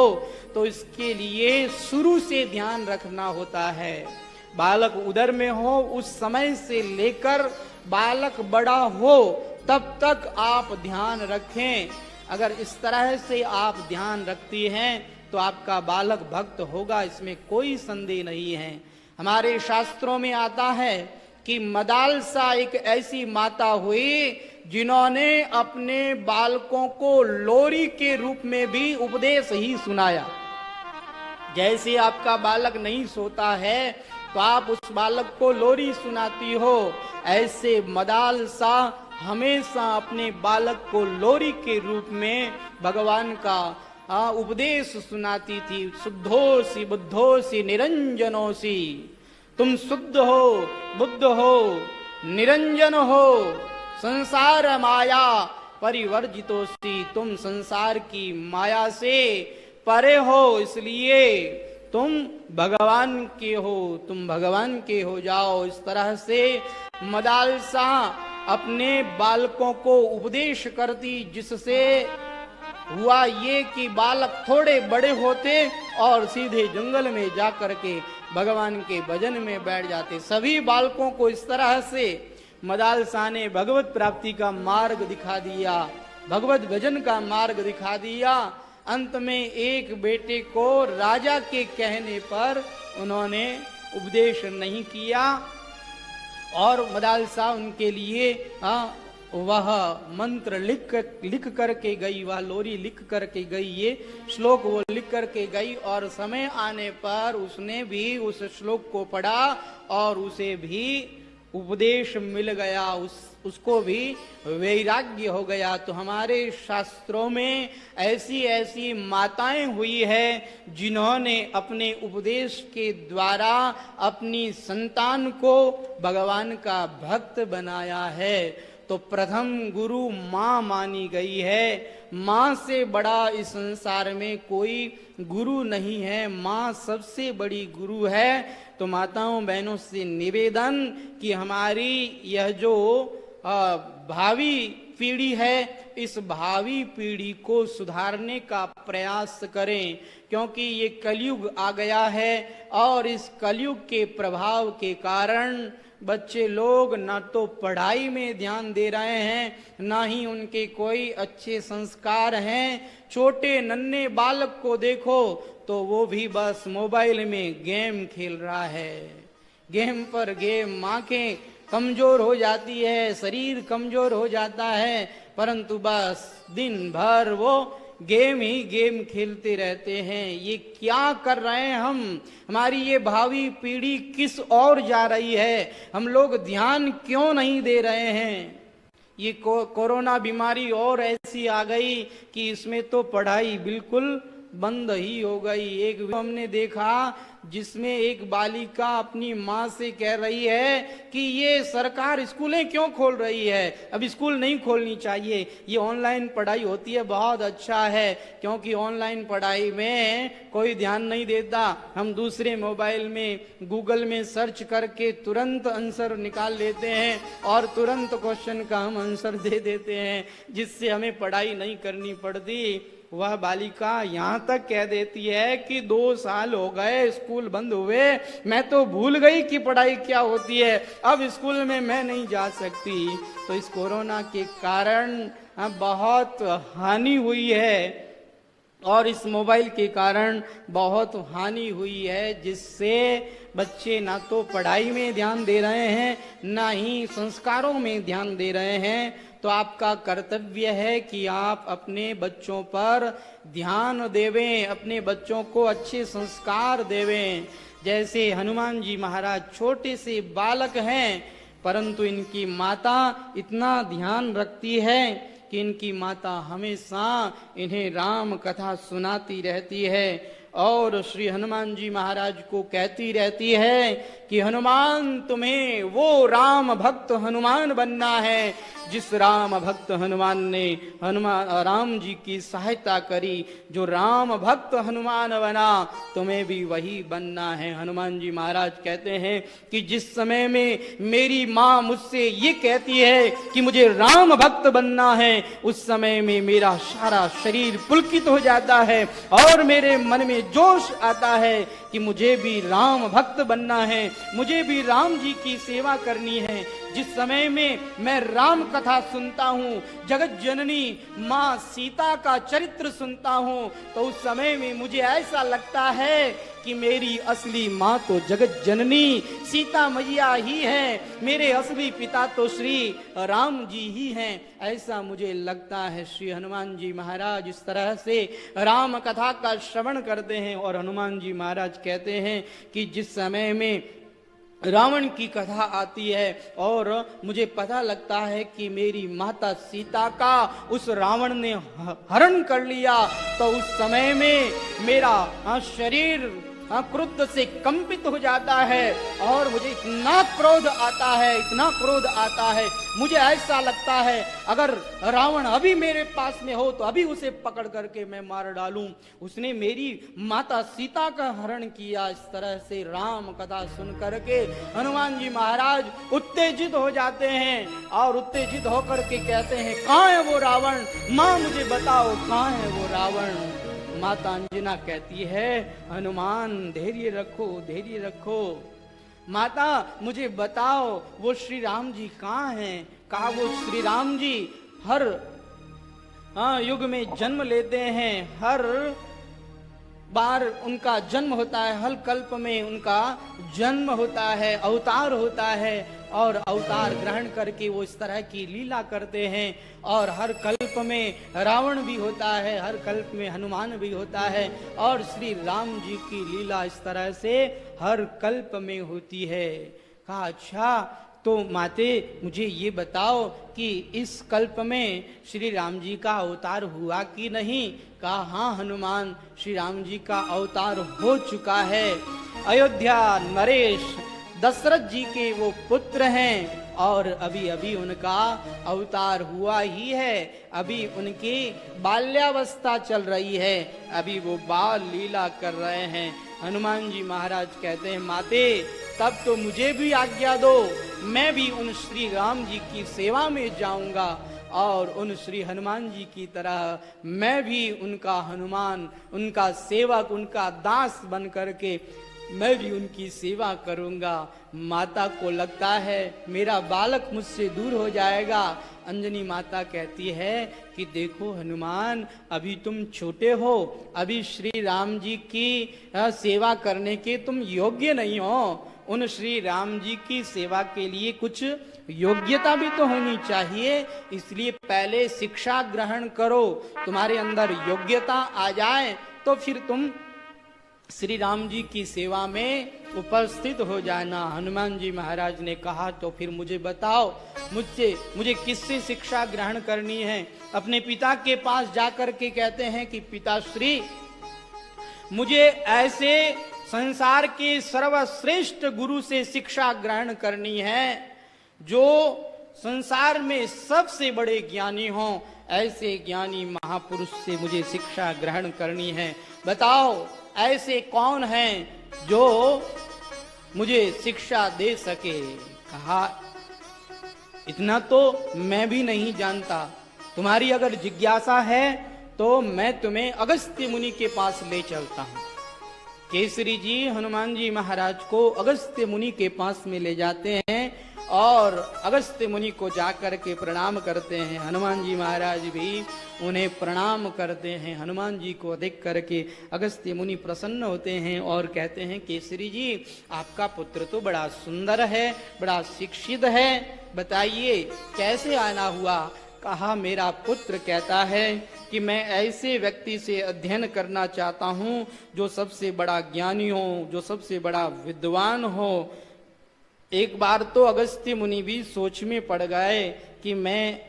तो इसके लिए शुरू से ध्यान रखना होता है। बालक उदर में हो उस समय से लेकर बालक बड़ा हो तब तक आप ध्यान रखें। अगर इस तरह से आप ध्यान रखती हैं तो आपका बालक भक्त होगा, इसमें कोई संदेह नहीं है। हमारे शास्त्रों में आता है कि मदालसा एक ऐसी माता हुई जिन्होंने अपने बालकों को लोरी के रूप में भी उपदेश ही सुनाया। जैसे आपका बालक नहीं सोता है तो आप उस बालक को लोरी सुनाती हो, ऐसे मदालसा हमेशा अपने बालक को लोरी के रूप में भगवान का उपदेश सुनाती थी। शुद्धोसी बुद्धोसी निरंजनोसी, तुम शुद्ध हो, बुद्ध हो, निरंजन हो, संसार माया परिवर्जितोसी, तुम संसार की माया से परे हो, इसलिए तुम भगवान के हो, तुम भगवान के हो जाओ। इस तरह से मदालसा अपने बालकों को उपदेश करती, जिससे हुआ ये कि बालक थोड़े बड़े होते और सीधे जंगल में जा करके भगवान के भजन में बैठ जाते। सभी बालकों को इस तरह से मदालसा ने भगवत प्राप्ति का मार्ग दिखा दिया, भगवत भजन का मार्ग दिखा दिया। अंत में एक बेटे को राजा के कहने पर उन्होंने उपदेश नहीं किया और मदालसा उनके लिए वह मंत्र लिख करके गई, वह लोरी लिख करके गई, ये श्लोक वो लिख करके गई और समय आने पर उसने भी उस श्लोक को पढ़ा और उसे भी उपदेश मिल गया, उसको भी वैराग्य हो गया। तो हमारे शास्त्रों में ऐसी ऐसी माताएं हुई है जिन्होंने अपने उपदेश के द्वारा अपनी संतान को भगवान का भक्त बनाया है। तो प्रथम गुरु माँ मानी गई है, माँ से बड़ा इस संसार में कोई गुरु नहीं है, माँ सबसे बड़ी गुरु है। तो माताओं बहनों से निवेदन कि हमारी यह जो भावी पीढ़ी है, इस भावी पीढ़ी को सुधारने का प्रयास करें, क्योंकि ये कलयुग आ गया है और इस कलयुग के प्रभाव के कारण बच्चे लोग ना तो पढ़ाई में ध्यान दे रहे हैं, ना ही उनके कोई अच्छे संस्कार हैं। छोटे नन्हे बालक को देखो तो वो भी बस मोबाइल में गेम खेल रहा है, गेम पर गेम। आंखें कमजोर हो जाती है, शरीर कमजोर हो जाता है, परंतु बस दिन भर वो गेम ही गेम खेलते रहते हैं। ये क्या कर रहे हैं हम? हमारी ये भावी पीढ़ी किस ओर जा रही है? हम लोग ध्यान क्यों नहीं दे रहे हैं? ये कोरोना बीमारी और ऐसी आ गई कि इसमें तो पढ़ाई बिल्कुल बंद ही हो गई। एक हमने देखा जिसमें एक बालिका अपनी माँ से कह रही है कि ये सरकार स्कूलें क्यों खोल रही है, अब स्कूल नहीं खोलनी चाहिए, ये ऑनलाइन पढ़ाई होती है, बहुत अच्छा है, क्योंकि ऑनलाइन पढ़ाई में कोई ध्यान नहीं देता। हम दूसरे मोबाइल में गूगल में सर्च करके तुरंत आंसर निकाल लेते हैं और तुरंत क्वेश्चन का हम आंसर दे देते हैं, जिससे हमें पढ़ाई नहीं करनी पड़ती। वह बालिका यहाँ तक कह देती है कि 2 साल हो गए स्कूल बंद हुए, मैं तो भूल गई कि पढ़ाई क्या होती है, अब स्कूल में मैं नहीं जा सकती। तो इस कोरोना के कारण बहुत हानि हुई है और इस मोबाइल के कारण बहुत हानि हुई है, जिससे बच्चे ना तो पढ़ाई में ध्यान दे रहे हैं, ना ही संस्कारों में ध्यान दे रहे हैं। तो आपका कर्तव्य है कि आप अपने बच्चों पर ध्यान देवें, अपने बच्चों को अच्छे संस्कार देवें। जैसे हनुमान जी महाराज छोटे से बालक हैं, परंतु इनकी माता इतना ध्यान रखती है कि इनकी माता हमेशा इन्हें राम कथा सुनाती रहती है और श्री हनुमान जी महाराज को कहती रहती है कि हनुमान तुम्हें वो राम भक्त हनुमान बनना है जिस राम भक्त हनुमान ने राम जी की सहायता करी। जो राम भक्त हनुमान बना तुम्हें भी वही बनना है। हनुमान जी महाराज कहते हैं कि जिस समय में मेरी माँ मुझसे ये कहती है कि मुझे राम भक्त बनना है, उस समय में मेरा सारा शरीर पुलकित हो जाता है और मेरे मन में जोश आता है कि मुझे भी राम भक्त बनना है, मुझे भी राम जी की सेवा करनी है। जिस समय में मैं राम कथा सुनता हूँ, जगत जननी माँ सीता का चरित्र सुनता हूँ, तो उस समय में मुझे ऐसा लगता है कि मेरी असली माँ तो जगत जननी सीता मैया ही है, मेरे असली पिता तो श्री राम जी ही हैं, ऐसा मुझे लगता है। श्री हनुमान जी महाराज इस तरह से राम कथा का श्रवण करते हैं और हनुमान जी महाराज कहते हैं कि जिस समय में रावण की कथा आती है और मुझे पता लगता है कि मेरी माता सीता का उस रावण ने हरण कर लिया, तो उस समय में मेरा शरीर क्रोध से कंपित हो जाता है और मुझे इतना क्रोध आता है, इतना क्रोध आता है, मुझे ऐसा लगता है अगर रावण अभी मेरे पास में हो तो अभी उसे पकड़ करके मैं मार डालूं, उसने मेरी माता सीता का हरण किया। इस तरह से राम कथा सुन करके हनुमान जी महाराज उत्तेजित हो जाते हैं और उत्तेजित होकर के कहते हैं, कहाँ है वो रावण, माँ मुझे बताओ कहाँ है वो रावण। माता अंजना कहती है, हनुमान धैर्य रखो, धैर्य रखो, माता मुझे बताओ वो श्री राम जी कहाँ हैं। कहा वो श्री राम जी हर युग में जन्म लेते हैं, हर बार उनका जन्म होता है, हर कल्प में उनका जन्म होता है, अवतार होता है और अवतार ग्रहण करके वो इस तरह की लीला करते हैं। और हर कल्प में रावण भी होता है, हर कल्प में हनुमान भी होता है और श्री राम जी की लीला इस तरह से हर कल्प में होती है। कहा अच्छा तो माते मुझे ये बताओ कि इस कल्प में श्री राम जी का अवतार हुआ कि नहीं। कहा हाँ हनुमान, श्री राम जी का अवतार हो चुका है। अयोध्या नरेश दशरथ जी के वो पुत्र हैं और अभी अभी उनका अवतार हुआ ही है, अभी उनकी बाल्यावस्था चल रही है, अभी वो बाल लीला कर रहे हैं। हनुमान जी महाराज कहते हैं, माते तब तो मुझे भी आज्ञा दो, मैं भी उन श्री राम जी की सेवा में जाऊंगा। और उन श्री हनुमान जी की तरह मैं भी उनका हनुमान, उनका सेवक, उनका दास बन करके मैं भी उनकी सेवा करूंगा। माता को लगता है मेरा बालक मुझसे दूर हो जाएगा। अंजनी माता कहती है कि देखो हनुमान, अभी तुम छोटे हो, अभी श्री राम जी की सेवा करने के तुम योग्य नहीं हो। उन श्री राम जी की सेवा के लिए कुछ योग्यता भी तो होनी चाहिए, इसलिए पहले शिक्षा ग्रहण करो, तुम्हारे अंदर योग्यता आ जाए तो फिर तुम श्री राम जी की सेवा में उपस्थित हो जाना। हनुमान जी महाराज ने कहा तो फिर मुझे बताओ, मुझे किससे शिक्षा ग्रहण करनी है। अपने पिता के पास जाकर के कहते हैं कि पिताश्री, मुझे ऐसे संसार के सर्वश्रेष्ठ गुरु से शिक्षा ग्रहण करनी है जो संसार में सबसे बड़े ज्ञानी हों। ऐसे ज्ञानी महापुरुष से मुझे शिक्षा ग्रहण करनी है। बताओ ऐसे कौन हैं जो मुझे शिक्षा दे सके। कहा इतना तो मैं भी नहीं जानता, तुम्हारी अगर जिज्ञासा है तो मैं तुम्हें अगस्त्य मुनि के पास ले चलता हूं। केसरी जी हनुमान जी महाराज को अगस्त्य मुनि के पास में ले जाते हैं और अगस्त्य मुनि को जाकर के प्रणाम करते हैं। हनुमान जी महाराज भी उन्हें प्रणाम करते हैं। हनुमान जी को देख करके अगस्त्य मुनि प्रसन्न होते हैं और कहते हैं केसरी जी, आपका पुत्र तो बड़ा सुंदर है, बड़ा शिक्षित है, बताइए कैसे आना हुआ। कहा मेरा पुत्र कहता है कि मैं ऐसे व्यक्ति से अध्ययन करना चाहता हूं जो सबसे बड़ा ज्ञानी हो, जो सबसे बड़ा विद्वान हो। एक बार तो अगस्त्य मुनि भी सोच में पड़ गए कि मैं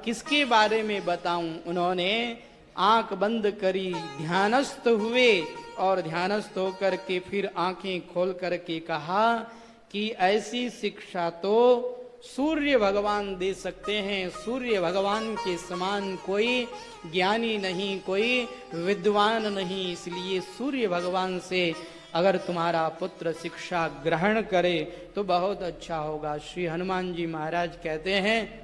किसके बारे में बताऊं। उन्होंने आंख बंद करी, ध्यानस्थ हुए और ध्यानस्थ होकर के फिर आंखें खोल करके कहा कि ऐसी शिक्षा तो सूर्य भगवान दे सकते हैं। सूर्य भगवान के समान कोई ज्ञानी नहीं, कोई विद्वान नहीं, इसलिए सूर्य भगवान से अगर तुम्हारा पुत्र शिक्षा ग्रहण करे तो बहुत अच्छा होगा। श्री हनुमान जी महाराज कहते हैं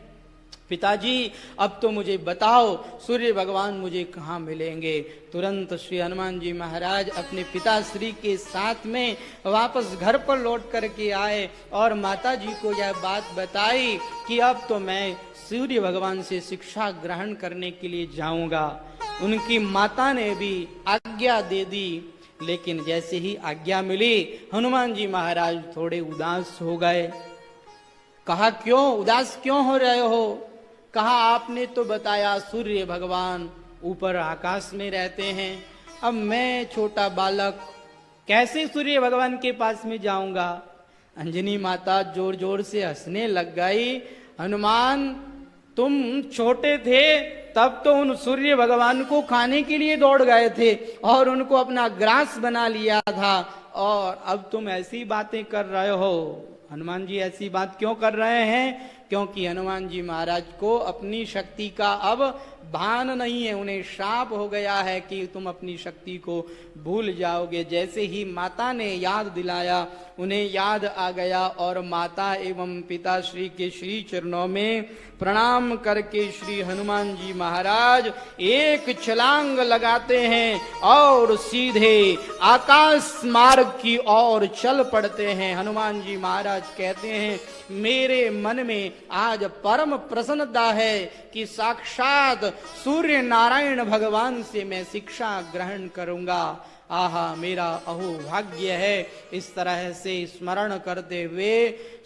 पिताजी अब तो मुझे बताओ सूर्य भगवान मुझे कहाँ मिलेंगे। तुरंत श्री हनुमान जी महाराज अपने पिताश्री के साथ में वापस घर पर लौट करके आए और माता जी को यह बात बताई कि अब तो मैं सूर्य भगवान से शिक्षा ग्रहण करने के लिए जाऊंगा। उनकी माता ने भी आज्ञा दे दी, लेकिन जैसे ही आज्ञा मिली हनुमान जी महाराज थोड़े उदास हो गए। कहा क्यों उदास क्यों हो रहे हो। कहा आपने तो बताया सूर्य भगवान ऊपर आकाश में रहते हैं, अब मैं छोटा बालक कैसे सूर्य भगवान के पास में जाऊंगा। अंजनी माता जोर जोर से हंसने लग गई। हनुमान तुम छोटे थे तब तो उन सूर्य भगवान को खाने के लिए दौड़ गए थे और उनको अपना ग्रास बना लिया था, और अब तुम ऐसी बातें कर रहे हो। हनुमान जी ऐसी बात क्यों कर रहे हैं? क्योंकि हनुमान जी महाराज को अपनी शक्ति का अब भान नहीं है। उन्हें श्राप हो गया है कि तुम अपनी शक्ति को भूल जाओगे। जैसे ही माता ने याद दिलाया उन्हें याद आ गया और माता एवं पिताश्री के श्री चरणों में प्रणाम करके श्री हनुमान जी महाराज एक छलांग लगाते हैं और सीधे आकाश मार्ग की ओर चल पड़ते हैं। हनुमान जी महाराज कहते हैं मेरे मन में आज परम प्रसन्नता है कि साक्षात सूर्य नारायण भगवान से मैं शिक्षा ग्रहण करूंगा। आहा मेरा अहो भाग्य है। इस तरह से स्मरण करते हुए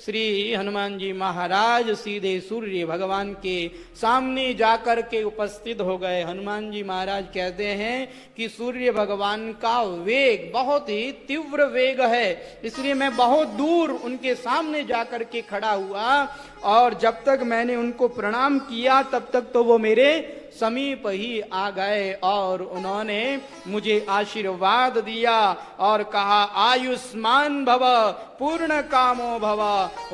श्री हनुमान जी महाराज सीधे सूर्य भगवान के सामने जाकर के उपस्थित हो गए। हनुमान जी महाराज कहते हैं कि सूर्य भगवान का वेग बहुत ही तीव्र वेग है, इसलिए मैं बहुत दूर उनके सामने जाकर के खड़ा हुआ और जब तक मैंने उनको प्रणाम किया तब तक तो वो मेरे समीप ही आ गए और उन्होंने मुझे आशीर्वाद दिया और कहा आयुष्मान भव पूर्ण कामो भव।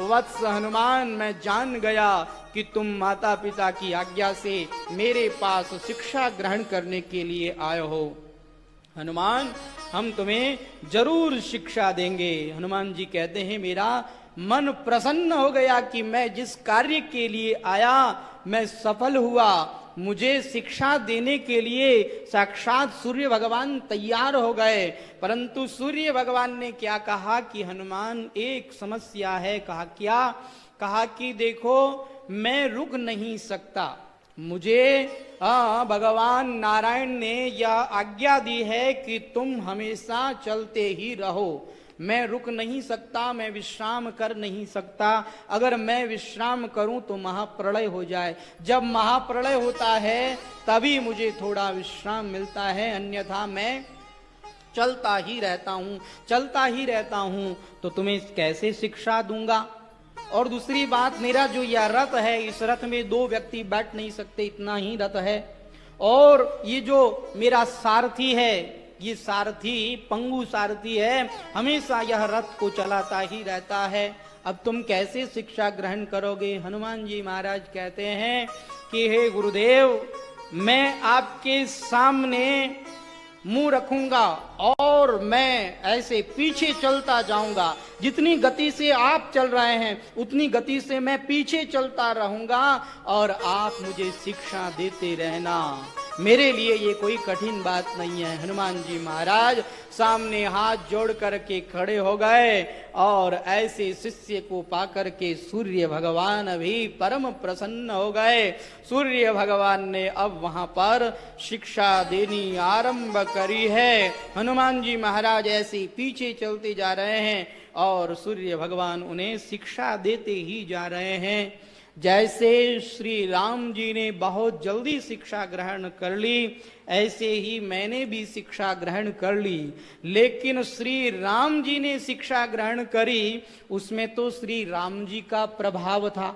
वत्स हनुमान मैं जान गया कि तुम माता पिता की आज्ञा से मेरे पास शिक्षा ग्रहण करने के लिए आए हो। हनुमान हम तुम्हें जरूर शिक्षा देंगे। हनुमान जी कहते हैं मेरा मन प्रसन्न हो गया कि मैं जिस कार्य के लिए आया मैं सफल हुआ। मुझे शिक्षा देने के लिए साक्षात सूर्य भगवान तैयार हो गए। परंतु सूर्य भगवान ने क्या कहा कि हनुमान एक समस्या है। कहा क्या? कहा कि देखो मैं रुक नहीं सकता, मुझे भगवान नारायण ने यह आज्ञा दी है कि तुम हमेशा चलते ही रहो। मैं रुक नहीं सकता, मैं विश्राम कर नहीं सकता। अगर मैं विश्राम करूं तो महाप्रलय हो जाए। जब महाप्रलय होता है तभी मुझे थोड़ा विश्राम मिलता है, अन्यथा मैं चलता ही रहता हूं, चलता ही रहता हूं। तो तुम्हें कैसे शिक्षा दूंगा? और दूसरी बात, मेरा जो यह रथ है, इस रथ में 2 व्यक्ति बैठ नहीं सकते, इतना ही रथ है। और ये जो मेरा सारथी है, ये सारथी पंगु सारथी है, हमेशा यह रथ को चलाता ही रहता है। अब तुम कैसे शिक्षा ग्रहण करोगे? हनुमान जी महाराज कहते हैं कि हे गुरुदेव, मैं आपके सामने मुंह रखूंगा और मैं ऐसे पीछे चलता जाऊंगा। जितनी गति से आप चल रहे हैं उतनी गति से मैं पीछे चलता रहूंगा और आप मुझे शिक्षा देते रहना। मेरे लिए ये कोई कठिन बात नहीं है। हनुमान जी महाराज सामने हाथ जोड़ करके खड़े हो गए और ऐसे शिष्य को पाकर के सूर्य भगवान भी परम प्रसन्न हो गए। सूर्य भगवान ने अब वहां पर शिक्षा देनी आरंभ करी है। हनुमान जी महाराज ऐसे पीछे चलते जा रहे हैं और सूर्य भगवान उन्हें शिक्षा देते ही जा रहे हैं। जैसे श्री राम जी ने बहुत जल्दी शिक्षा ग्रहण कर ली, ऐसे ही मैंने भी शिक्षा ग्रहण कर ली। लेकिन श्री राम जी ने शिक्षा ग्रहण करी, उसमें तो श्री राम जी का प्रभाव था।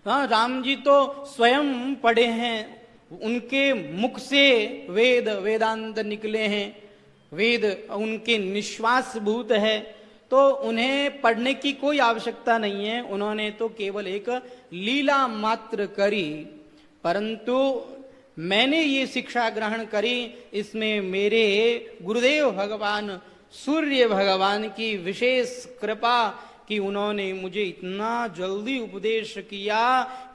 हाँ, राम जी तो स्वयं पढ़े हैं, उनके मुख से वेद वेदांत निकले हैं, वेद उनके निश्वास भूत है, तो उन्हें पढ़ने की कोई आवश्यकता नहीं है। उन्होंने तो केवल एक लीला मात्र करी। परंतु मैंने ये शिक्षा ग्रहण करी, इसमें मेरे गुरुदेव भगवान सूर्य भगवान की विशेष कृपा कि उन्होंने मुझे इतना जल्दी उपदेश किया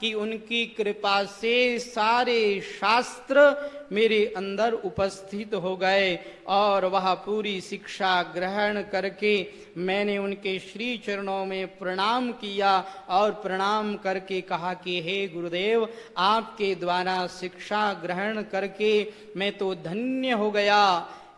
कि उनकी कृपा से सारे शास्त्र मेरे अंदर उपस्थित हो गए और वह पूरी शिक्षा ग्रहण करके मैंने उनके श्री चरणों में प्रणाम किया और प्रणाम करके कहा कि हे गुरुदेव, आपके द्वारा शिक्षा ग्रहण करके मैं तो धन्य हो गया।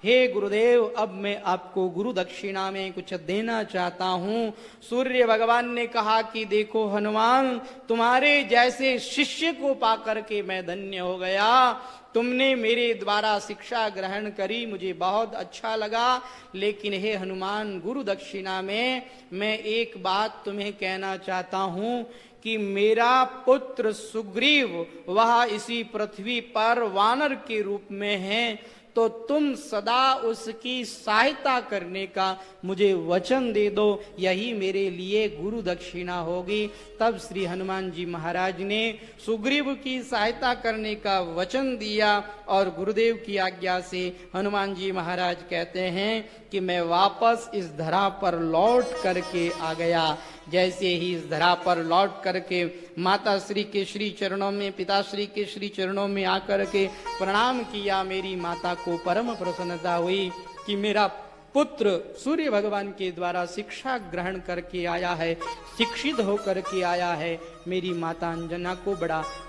हे गुरुदेव, अब मैं आपको गुरु दक्षिणा में कुछ देना चाहता हूं। सूर्य भगवान ने कहा कि देखो हनुमान, तुम्हारे जैसे शिष्य को पाकर के मैं धन्य हो गया। तुमने मेरे द्वारा शिक्षा ग्रहण करी, मुझे बहुत अच्छा लगा। लेकिन हे हनुमान, गुरु दक्षिणा में मैं एक बात तुम्हें कहना चाहता हूं कि मेरा पुत्र सुग्रीव वह इसी पृथ्वी पर वानर के रूप में है, तो तुम सदा उसकी सहायता करने का मुझे वचन दे दो, यही मेरे लिए गुरु दक्षिणा होगी। तब श्री हनुमान जी महाराज ने सुग्रीव की सहायता करने का वचन दिया और गुरुदेव की आज्ञा से हनुमान जी महाराज कहते हैं कि मैं वापस इस धरा पर लौट करके आ गया। जैसे ही इस धरा पर लौट करके माता श्री के श्री चरणों में, पिताश्री के श्री चरणों में आकर के प्रणाम किया, मेरी माता को परम प्रसन्नता हुई कि मेरा पुत्र सूर्य भगवान के द्वारा शिक्षा ग्रहण करके आया है, शिक्षित होकर के आया है। मेरी माता अंजना को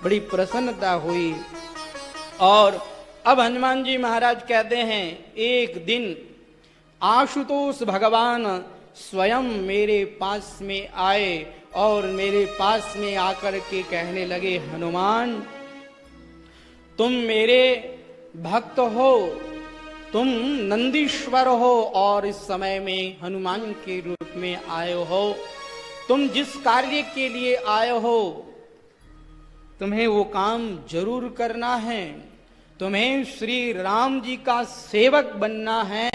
बड़ी प्रसन्नता हुई। और अब हनुमान जी महाराज कहते हैं, एक दिन आशुतोष भगवान स्वयं मेरे पास में आए और मेरे पास में आकर के कहने लगे, हनुमान तुम मेरे भक्त हो, तुम नंदीश्वर हो और इस समय में हनुमान के रूप में आए हो। तुम जिस कार्य के लिए आए हो तुम्हें वो काम जरूर करना है, तुम्हें श्री राम जी का सेवक बनना है।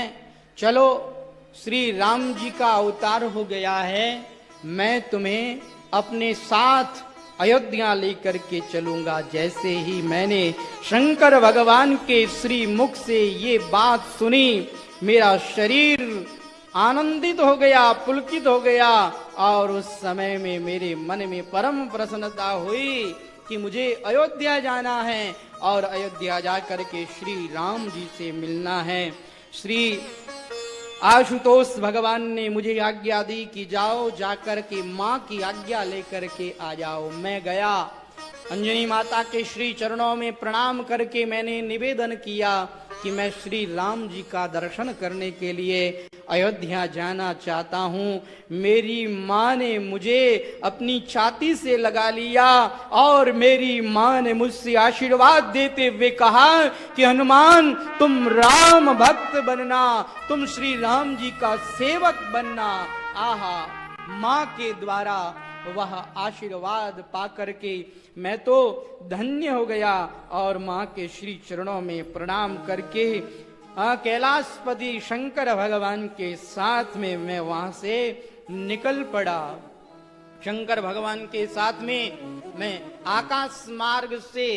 चलो, श्री राम जी का अवतार हो गया है, मैं तुम्हें अपने साथ अयोध्या लेकर के चलूंगा। जैसे ही मैंने शंकर भगवान के श्री मुख से ये बात सुनी, मेरा शरीर आनंदित हो गया, पुलकित हो गया और उस समय में मेरे मन में परम प्रसन्नता हुई कि मुझे अयोध्या जाना है और अयोध्या जाकर के श्री राम जी से मिलना है। श्री आशुतोष भगवान ने मुझे आज्ञा दी कि जाओ, जाकर के माँ की आज्ञा लेकर के आ जाओ। मैं गया, अंजनी माता के श्री चरणों में प्रणाम करके मैंने निवेदन किया कि मैं श्री राम जी का दर्शन करने के लिए अयोध्या जाना चाहता हूँ। मेरी माँ ने मुझे अपनी छाती से लगा लिया और मेरी माँ ने मुझसे आशीर्वाद देते हुए कहा कि हनुमान, तुम राम भक्त बनना, तुम श्री राम जी का सेवक बनना। आहा, माँ के द्वारा वह आशीर्वाद पा करके मैं तो धन्य हो गया और माँ के श्री चरणों में प्रणाम करके कैलाशपति शंकर भगवान के साथ में मैं वहां से निकल पड़ा। शंकर भगवान के साथ में मैं आकाश मार्ग से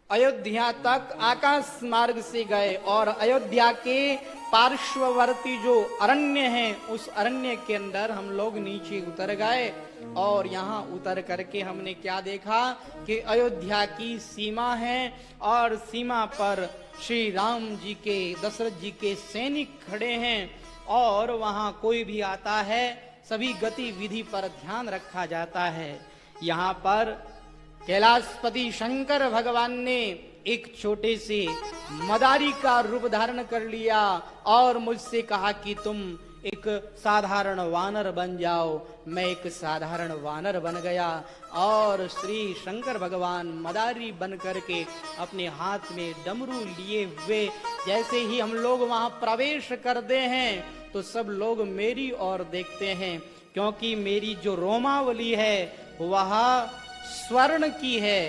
अयोध्या तक आकाश मार्ग से गए और अयोध्या के पार्श्ववर्ती जो अरण्य है उस अरण्य के अंदर हम लोग नीचे उतर गए और यहाँ उतर करके हमने क्या देखा कि अयोध्या की सीमा है और सीमा पर श्री राम जी के, दशरथ जी के सैनिक खड़े हैं और वहाँ कोई भी आता है सभी गतिविधि पर ध्यान रखा जाता है। यहाँ पर कैलाशपति शंकर भगवान ने एक छोटे से मदारी का रूप धारण कर लिया और मुझसे कहा कि तुम एक साधारण वानर बन जाओ। मैं एक साधारण वानर बन गया और श्री शंकर भगवान मदारी बन करके अपने हाथ में डमरू लिए हुए जैसे ही हम लोग वहां प्रवेश करते हैं तो सब लोग मेरी ओर देखते हैं, क्योंकि मेरी जो रोमावली है वह स्वर्ण की है,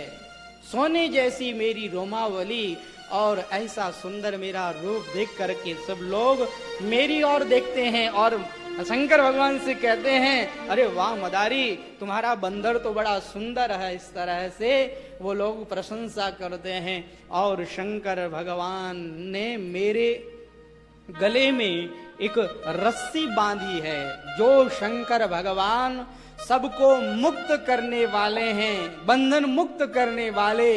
सोने जैसी मेरी रोमावली, और ऐसा सुंदर मेरा रूप देख करके सब लोग मेरी ओर देखते हैं और शंकर भगवान से कहते हैं, अरे वाह मदारी, तुम्हारा बंदर तो बड़ा सुंदर है। इस तरह से वो लोग प्रशंसा करते हैं और शंकर भगवान ने मेरे गले में एक रस्सी बांधी है। जो शंकर भगवान सबको मुक्त करने वाले हैं, बंधन मुक्त करने वाले,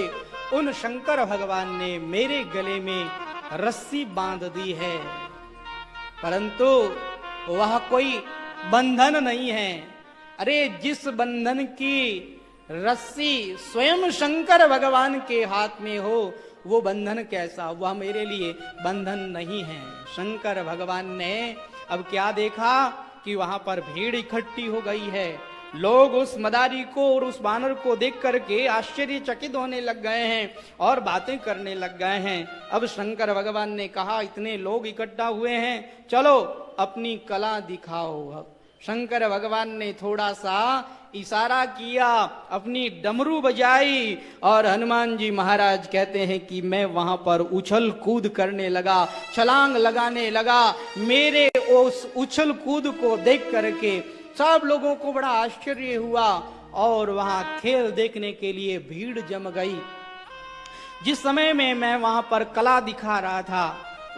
उन शंकर भगवान ने मेरे गले में रस्सी बांध दी है, परंतु वह कोई बंधन नहीं है। अरे जिस बंधन की रस्सी स्वयं शंकर भगवान के हाथ में हो वो बंधन कैसा, वह मेरे लिए बंधन नहीं है। शंकर भगवान ने अब क्या देखा कि वहां पर भीड़ इकट्ठी हो गई है, लोग उस मदारी को और उस बानर को देख करके आश्चर्यचकित होने लग गए हैं और बातें करने लग गए हैं। अब शंकर भगवान ने कहा, इतने लोग इकट्ठा हुए हैं, चलो अपनी कला दिखाओ। शंकर भगवान ने थोड़ा सा इशारा किया, अपनी डमरू बजाई और हनुमान जी महाराज कहते हैं कि मैं वहां पर उछल कूद करने लगा, छलांग लगाने लगा। मेरे उस उछल कूद को देख करके सब लोगों को बड़ा आश्चर्य हुआ और वहां खेल देखने के लिए भीड़ जम गई। जिस समय में मैं वहां पर कला दिखा रहा था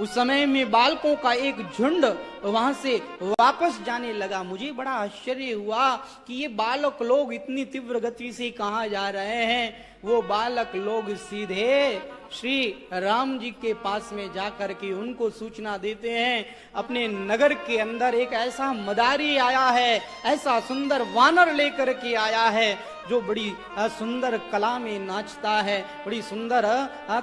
उस समय में बालकों का एक झुंड वहां से वापस जाने लगा। मुझे बड़ा आश्चर्य हुआ कि ये बालक लोग इतनी तीव्र गति से कहाँ जा रहे हैं। वो बालक लोग सीधे श्री राम जी के पास में जाकर के उनको सूचना देते हैं, अपने नगर के अंदर एक ऐसा मदारी आया है, ऐसा सुंदर वानर लेकर के आया है जो बड़ी सुंदर कला में नाचता है, बड़ी सुंदर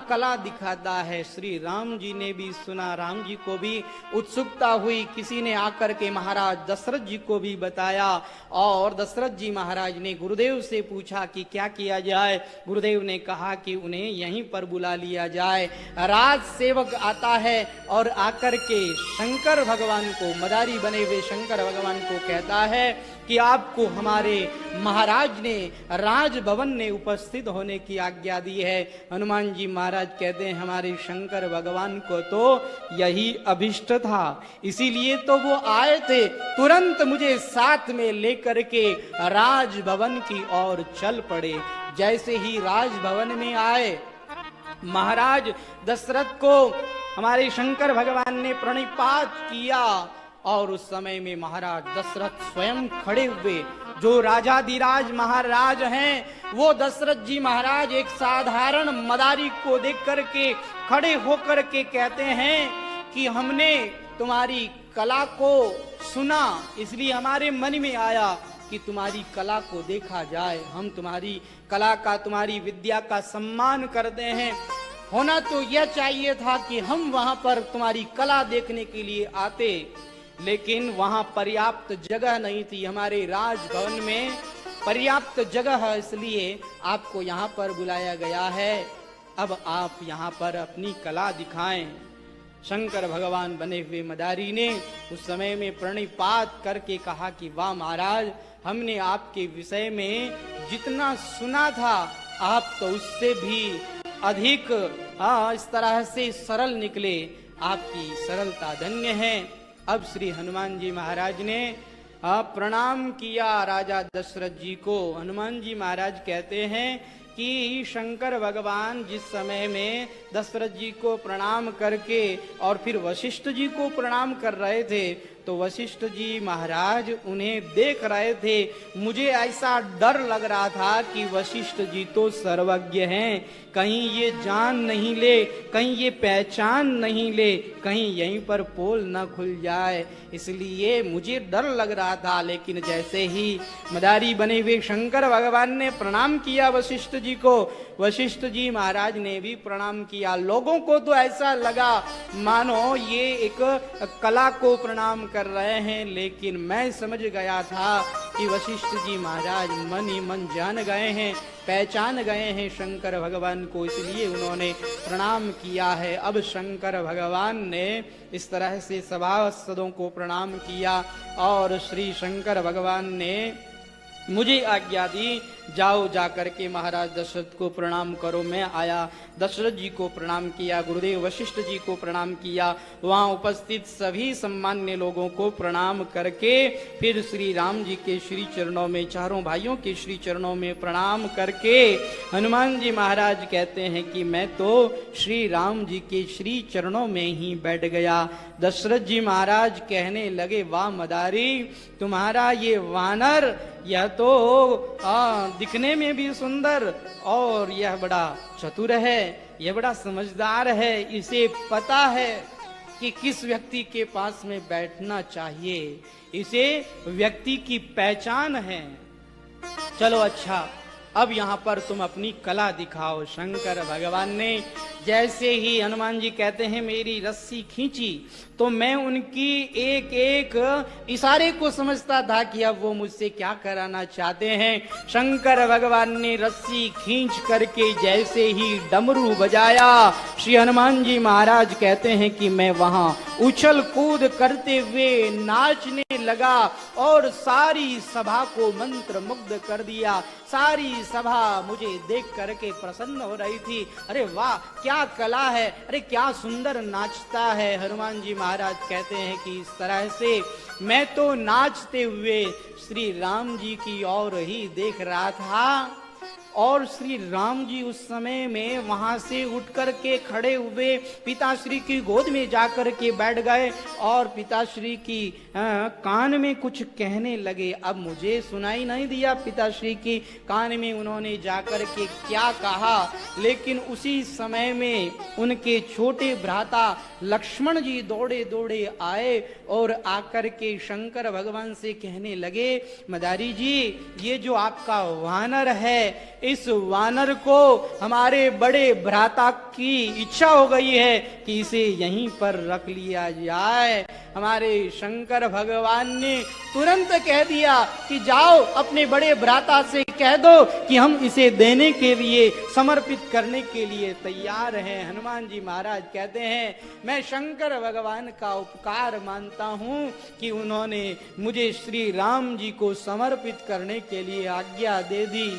कला दिखाता है। श्री राम जी ने भी सुना, राम जी को भी उत्सुकता हुई, किसी ने आकर के महाराज दशरथ जी को भी बताया और दशरथ जी महाराज ने गुरुदेव से पूछा कि क्या किया जाए। गुरुदेव ने कहा कि उन्हें यहीं पर बुला लिया जाए। राज सेवक आता है और आकर के शंकर भगवान को, मदारी बने हुए शंकर भगवान को कहता है कि आपको हमारे महाराज ने, राजभवन ने उपस्थित होने की आज्ञा दी है। हनुमान जी महाराज कहते हैं, हमारे शंकर भगवान को तो यही अभिष्ट था, इसीलिए तो वो आए थे, तुरंत मुझे साथ में लेकर के राजभवन की ओर चल पड़े। जैसे ही राजभवन में आए, महाराज दशरथ को हमारे शंकर भगवान ने प्रणिपात किया और उस समय में महाराज दशरथ स्वयं खड़े हुए। जो राजाधिराज महाराज हैं वो दशरथ जी महाराज एक साधारण मदारी को देख करके खड़े होकर के कहते हैं कि हमने तुम्हारी कला को सुना, इसलिए हमारे मन में आया कि तुम्हारी कला को देखा जाए। हम तुम्हारी कला का, तुम्हारी विद्या का सम्मान करते हैं। होना तो यह चाहिए था कि हम वहां पर तुम्हारी कला देखने के लिए आते, लेकिन वहां पर्याप्त जगह नहीं थी। हमारे राजभवन में पर्याप्त जगह है, इसलिए आपको यहाँ पर बुलाया गया है। अब आप यहाँ पर अपनी कला दिखाएं। शंकर भगवान बने हुए मदारी ने उस समय में प्रणिपात करके कहा कि वाह महाराज, हमने आपके विषय में जितना सुना था आप तो उससे भी अधिक इस तरह से सरल निकले। आपकी सरलता धन्य है। अब श्री हनुमान जी महाराज ने प्रणाम किया राजा दशरथ जी को। हनुमान जी महाराज कहते हैं कि शंकर भगवान जिस समय में दशरथ जी को प्रणाम करके और फिर वशिष्ठ जी को प्रणाम कर रहे थे, तो वशिष्ठ जी महाराज उन्हें देख रहे थे। मुझे ऐसा डर लग रहा था कि वशिष्ठ जी तो सर्वज्ञ हैं, कहीं ये जान नहीं ले, कहीं ये पहचान नहीं ले, कहीं यहीं पर पोल न खुल जाए, इसलिए मुझे डर लग रहा था। लेकिन जैसे ही मदारी बने हुए शंकर भगवान ने प्रणाम किया वशिष्ठ जी को, वशिष्ठ जी महाराज ने भी प्रणाम किया। लोगों को तो ऐसा लगा मानो ये एक कला को प्रणाम कर रहे हैं, लेकिन मैं समझ गया था कि वशिष्ठ जी महाराज मन ही मन जान गए हैं, पहचान गए हैं शंकर भगवान को, इसलिए उन्होंने प्रणाम किया है। अब शंकर भगवान ने इस तरह से सभासदों को प्रणाम किया और श्री शंकर भगवान ने मुझे आज्ञा दी, जाओ जाकर के महाराज दशरथ को प्रणाम करो। मैं आया, दशरथ जी को प्रणाम किया, गुरुदेव वशिष्ठ जी को प्रणाम किया, वहां उपस्थित सभी सम्मान्य लोगों को प्रणाम करके फिर श्री राम जी के श्री चरणों में, चारों भाइयों के श्री चरणों में प्रणाम करके हनुमान जी महाराज कहते हैं कि मैं तो श्री राम जी के श्री चरणों में ही बैठ गया। दशरथ जी महाराज कहने लगे, वाह मदारी, तुम्हारा ये वानर यह तो दिखने में भी सुंदर और यह बड़ा चतुर है, यह बड़ा समझदार है, इसे पता है कि किस व्यक्ति के पास में बैठना चाहिए, इसे व्यक्ति की पहचान है। चलो अच्छा, अब यहाँ पर तुम अपनी कला दिखाओ। शंकर भगवान ने जैसे ही हनुमान जी कहते हैं मेरी रस्सी खींची, तो मैं उनकी एक एक इशारे को समझता था कि अब वो मुझसे क्या कराना चाहते हैं। शंकर भगवान ने रस्सी खींच करके जैसे ही डमरू बजाया, श्री हनुमान जी महाराज कहते हैं कि मैं वहां उछल कूद करते हुए नाचने लगा और सारी सभा को मंत्र मुग्ध कर दिया। सारी सभा मुझे देख करके प्रसन्न हो रही थी। अरे वाह, क्या कला है, अरे क्या सुंदर नाचता है। हनुमान जी महाराज कहते हैं कि इस तरह से मैं तो नाचते हुए श्री राम जी की ओर ही देख रहा था और श्री राम जी उस समय में वहां से उठ करके खड़े हुए पिताश्री की गोद में जाकर के बैठ गए और पिताश्री की कान में कुछ कहने लगे। अब मुझे सुनाई नहीं दिया पिताश्री की कान में उन्होंने जाकर के क्या कहा, लेकिन उसी समय में उनके छोटे भ्राता लक्ष्मण जी दौड़े दौड़े आए और आकर के शंकर भगवान से कहने लगे, मदारी जी, ये जो आपका वानर है, इस वानर को हमारे बड़े भ्राता की इच्छा हो गई है कि इसे यहीं पर रख लिया जाए। हमारे शंकर भगवान ने तुरंत कह दिया कि जाओ अपने बड़े भ्राता से कह दो कि हम इसे देने के लिए, समर्पित करने के लिए तैयार हैं। हनुमान जी महाराज कहते हैं, मैं शंकर भगवान का उपकार मानता हूं कि उन्होंने मुझे श्री राम जी को समर्पित करने के लिए आज्ञा दे दी।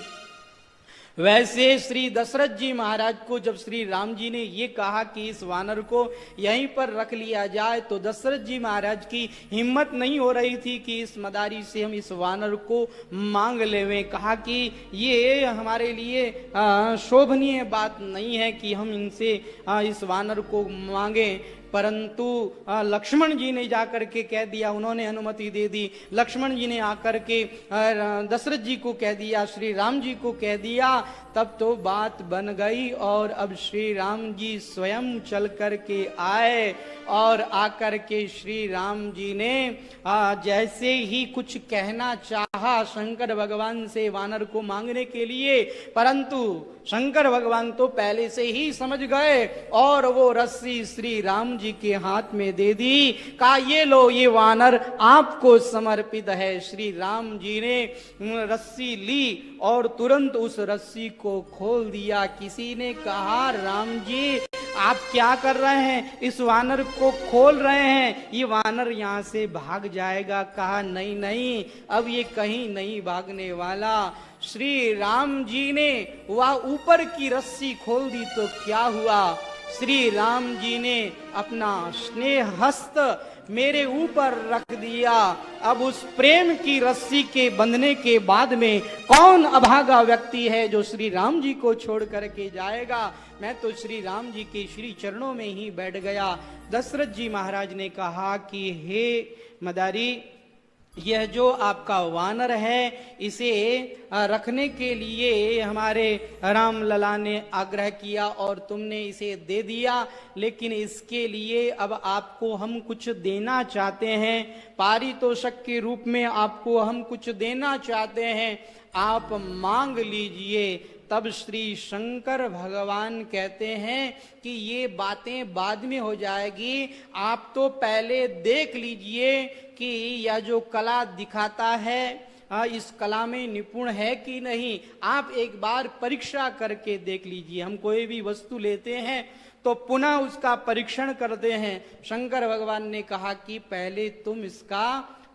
वैसे श्री दशरथ जी महाराज को जब श्री राम जी ने ये कहा कि इस वानर को यहीं पर रख लिया जाए, तो दशरथ जी महाराज की हिम्मत नहीं हो रही थी कि इस मदारी से हम इस वानर को मांग लेवें। कहा कि ये हमारे लिए शोभनीय बात नहीं है कि हम इनसे इस वानर को मांगे, परंतु लक्ष्मण जी ने जाकर के कह दिया, उन्होंने अनुमति दे दी। लक्ष्मण जी ने आकर के दशरथ जी को कह दिया, श्री राम जी को कह दिया, तब तो बात बन गई। और अब श्री राम जी स्वयं चल करके आए और आकर के श्री राम जी ने जैसे ही कुछ कहना चाहा शंकर भगवान से वानर को मांगने के लिए, परंतु शंकर भगवान तो पहले से ही समझ गए और वो रस्सी श्री राम जी के हाथ में दे दी। कहा ये लो, ये वानर आपको समर्पित है। श्री राम जी ने रस्सी ली और तुरंत उस रस्सी को खोल दिया। किसी ने कहा राम जी आप क्या कर रहे हैं, इस वानर को खोल रहे हैं, ये वानर यहाँ से भाग जाएगा। कहा नहीं नहीं, अब ये कहीं नहीं भागने वाला। श्री राम जी ने वह ऊपर की रस्सी खोल दी तो क्या हुआ, श्री राम जी ने अपना स्नेह हस्त मेरे ऊपर रख दिया। अब उस प्रेम की रस्सी के बंधने के बाद में कौन अभागा व्यक्ति है जो श्री राम जी को छोड़ करके जाएगा। मैं तो श्री राम जी के श्री चरणों में ही बैठ गया। दशरथ जी महाराज ने कहा कि हे मदारी, यह जो आपका वानर है इसे रखने के लिए हमारे राम लला ने आग्रह किया और तुमने इसे दे दिया, लेकिन इसके लिए अब आपको हम कुछ देना चाहते हैं, पारितोषक के रूप में आपको हम कुछ देना चाहते हैं, आप मांग लीजिए। तब श्री शंकर भगवान कहते हैं कि ये बातें बाद में हो जाएगी, आप तो पहले देख लीजिए कि यह जो कला दिखाता है इस कला में निपुण है कि नहीं। आप एक बार परीक्षा करके देख लीजिए। हम कोई भी वस्तु लेते हैं तो पुनः उसका परीक्षण करते हैं। शंकर भगवान ने कहा कि पहले तुम इसका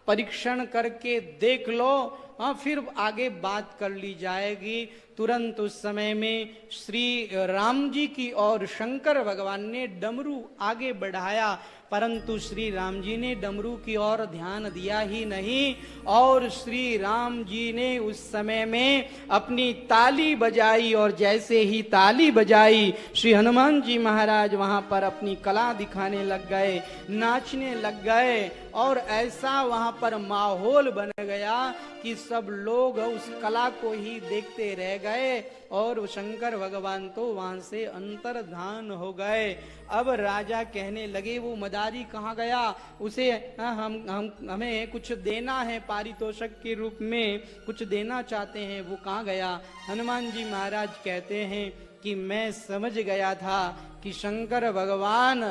परीक्षण करके देख लो, फिर आगे बात कर ली जाएगी। तुरंत उस समय में श्री राम जी की और शंकर भगवान ने डमरू आगे बढ़ाया, परंतु श्री राम जी ने डमरू की ओर ध्यान दिया ही नहीं और श्री राम जी ने उस समय में अपनी ताली बजाई और जैसे ही ताली बजाई श्री हनुमान जी महाराज वहां पर अपनी कला दिखाने लग गए, नाचने लग गए और ऐसा वहां पर माहौल बन गया कि सब लोग उस कला को ही देखते रह गए और शंकर भगवान तो वहां से अंतर्धान हो गए। अब राजा कहने लगे वो मदारी कहाँ गया, उसे हमें कुछ देना है, पारितोषक के रूप में कुछ देना चाहते हैं, वो कहाँ गया। हनुमान जी महाराज कहते हैं कि मैं समझ गया था कि शंकर भगवान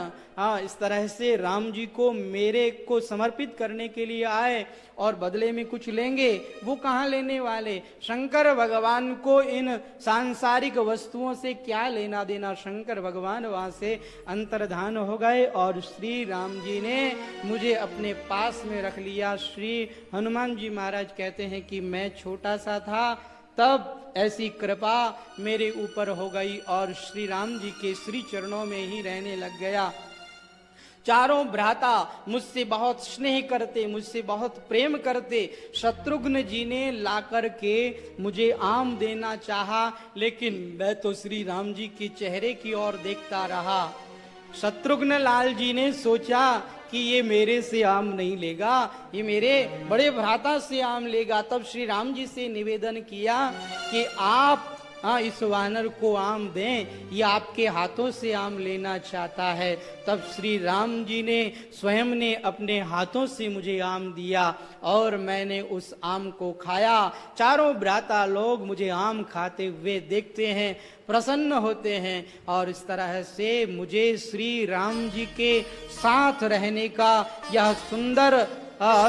इस तरह से राम जी को मेरे को समर्पित करने के लिए आए और बदले में कुछ लेंगे। वो कहाँ लेने वाले, शंकर भगवान को इन सांसारिक वस्तुओं से क्या लेना देना। शंकर भगवान वहां से अंतर्धान हो गए और श्री राम जी ने मुझे अपने पास में रख लिया। श्री हनुमान जी महाराज कहते हैं कि मैं छोटा सा था तब ऐसी कृपा मेरे ऊपर हो गई और श्री राम जी के श्री चरणों में ही रहने लग गया। चारों भ्राता मुझसे बहुत स्नेह करते, मुझसे बहुत प्रेम करते। शत्रुघ्न जी ने ला करके मुझे आम देना चाहा, लेकिन मैं तो श्री राम जी के चेहरे की ओर देखता रहा। शत्रुघ्न लाल जी ने सोचा कि ये मेरे से आम नहीं लेगा, ये मेरे बड़े भ्राता से आम लेगा। तब श्री राम जी से निवेदन किया कि आप इस वानर को आम दें, ये आपके हाथों से आम लेना चाहता है। तब श्री राम जी ने स्वयं ने अपने हाथों से मुझे आम दिया और मैंने उस आम को खाया। चारों भ्राता लोग मुझे आम खाते हुए देखते हैं, प्रसन्न होते हैं और इस तरह से मुझे श्री राम जी के साथ रहने का यह सुंदर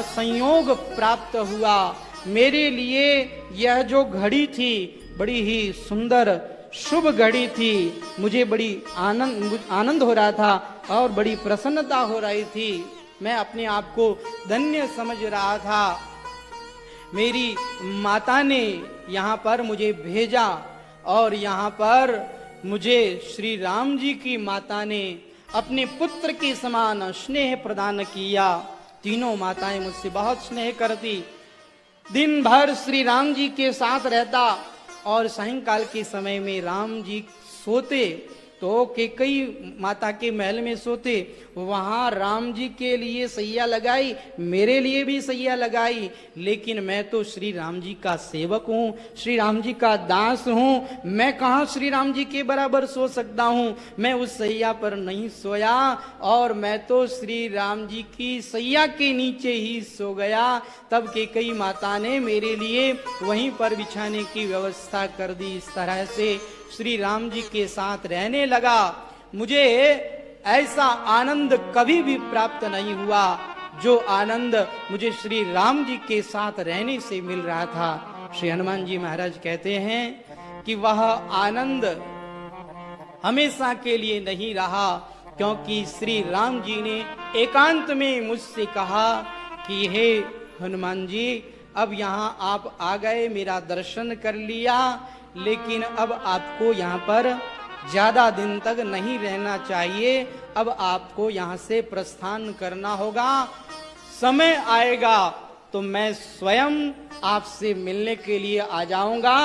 संयोग प्राप्त हुआ। मेरे लिए यह जो घड़ी थी बड़ी ही सुंदर शुभ घड़ी थी। मुझे बड़ी आनंद हो रहा था और बड़ी प्रसन्नता हो रही थी। मैं अपने आप को धन्य समझ रहा था। मेरी माता ने यहाँ पर मुझे भेजा और यहाँ पर मुझे श्री राम जी की माता ने अपने पुत्र के समान स्नेह प्रदान किया। तीनों माताएं मुझसे बहुत स्नेह करती। दिन भर श्री राम जी के साथ रहता और सायंकाल के समय में राम जी सोते तो कैकेयी माता के महल में सोते, वहां राम जी के लिए सैया लगाई, मेरे लिए भी सैया लगाई, लेकिन मैं तो श्री राम जी का सेवक हूं, श्री राम जी का दास हूं, मैं कहां श्री राम जी के बराबर सो सकता हूं। मैं उस सैया पर नहीं सोया और मैं तो श्री राम जी की सैया के नीचे ही सो गया। तब कैकेयी माता ने मेरे लिए वहीं पर बिछाने की व्यवस्था कर दी। इस तरह से श्री राम जी के साथ रहने लगा। मुझे ऐसा आनंद कभी भी प्राप्त नहीं हुआ जो आनंद मुझे श्री राम जी के साथ रहने से मिल रहा था। श्री हनुमान जी महाराज कहते हैं कि वह आनंद हमेशा के लिए नहीं रहा, क्योंकि श्री राम जी ने एकांत में मुझसे कहा कि हे हनुमान जी, अब यहाँ आप आ गए, मेरा दर्शन कर लिया, लेकिन अब आपको यहाँ पर ज्यादा दिन तक नहीं रहना चाहिए, अब आपको यहाँ से प्रस्थान करना होगा। समय आएगा तो मैं स्वयं आपसे मिलने के लिए आ जाऊंगा,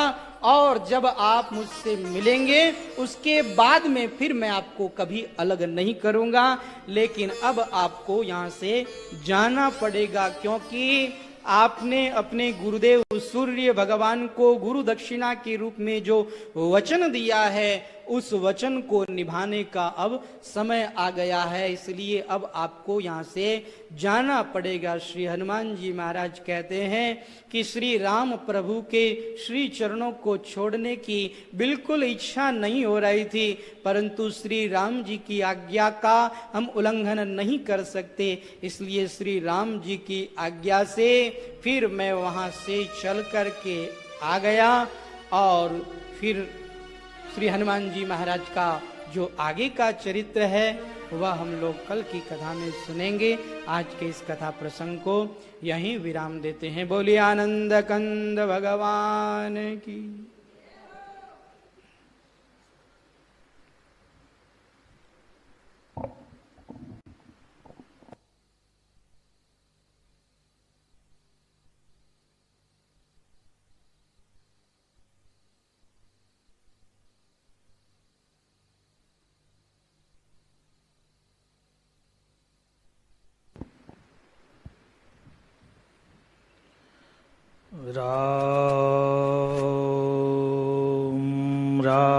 और जब आप मुझसे मिलेंगे उसके बाद में फिर मैं आपको कभी अलग नहीं करूंगा, लेकिन अब आपको यहाँ से जाना पड़ेगा, क्योंकि आपने अपने गुरुदेव सूर्य भगवान को गुरु दक्षिणा के रूप में जो वचन दिया है, उस वचन को निभाने का अब समय आ गया है, इसलिए अब आपको यहाँ से जाना पड़ेगा। श्री हनुमान जी महाराज कहते हैं कि श्री राम प्रभु के श्री चरणों को छोड़ने की बिल्कुल इच्छा नहीं हो रही थी, परंतु श्री राम जी की आज्ञा का हम उल्लंघन नहीं कर सकते, इसलिए श्री राम जी की आज्ञा से फिर मैं वहां से चल करके आ गया। और फिर श्री हनुमान जी महाराज का जो आगे का चरित्र है वह हम लोग कल की कथा में सुनेंगे। आज के इस कथा प्रसंग को यहीं विराम देते हैं। बोलिए आनंद कंद भगवान की। राम राम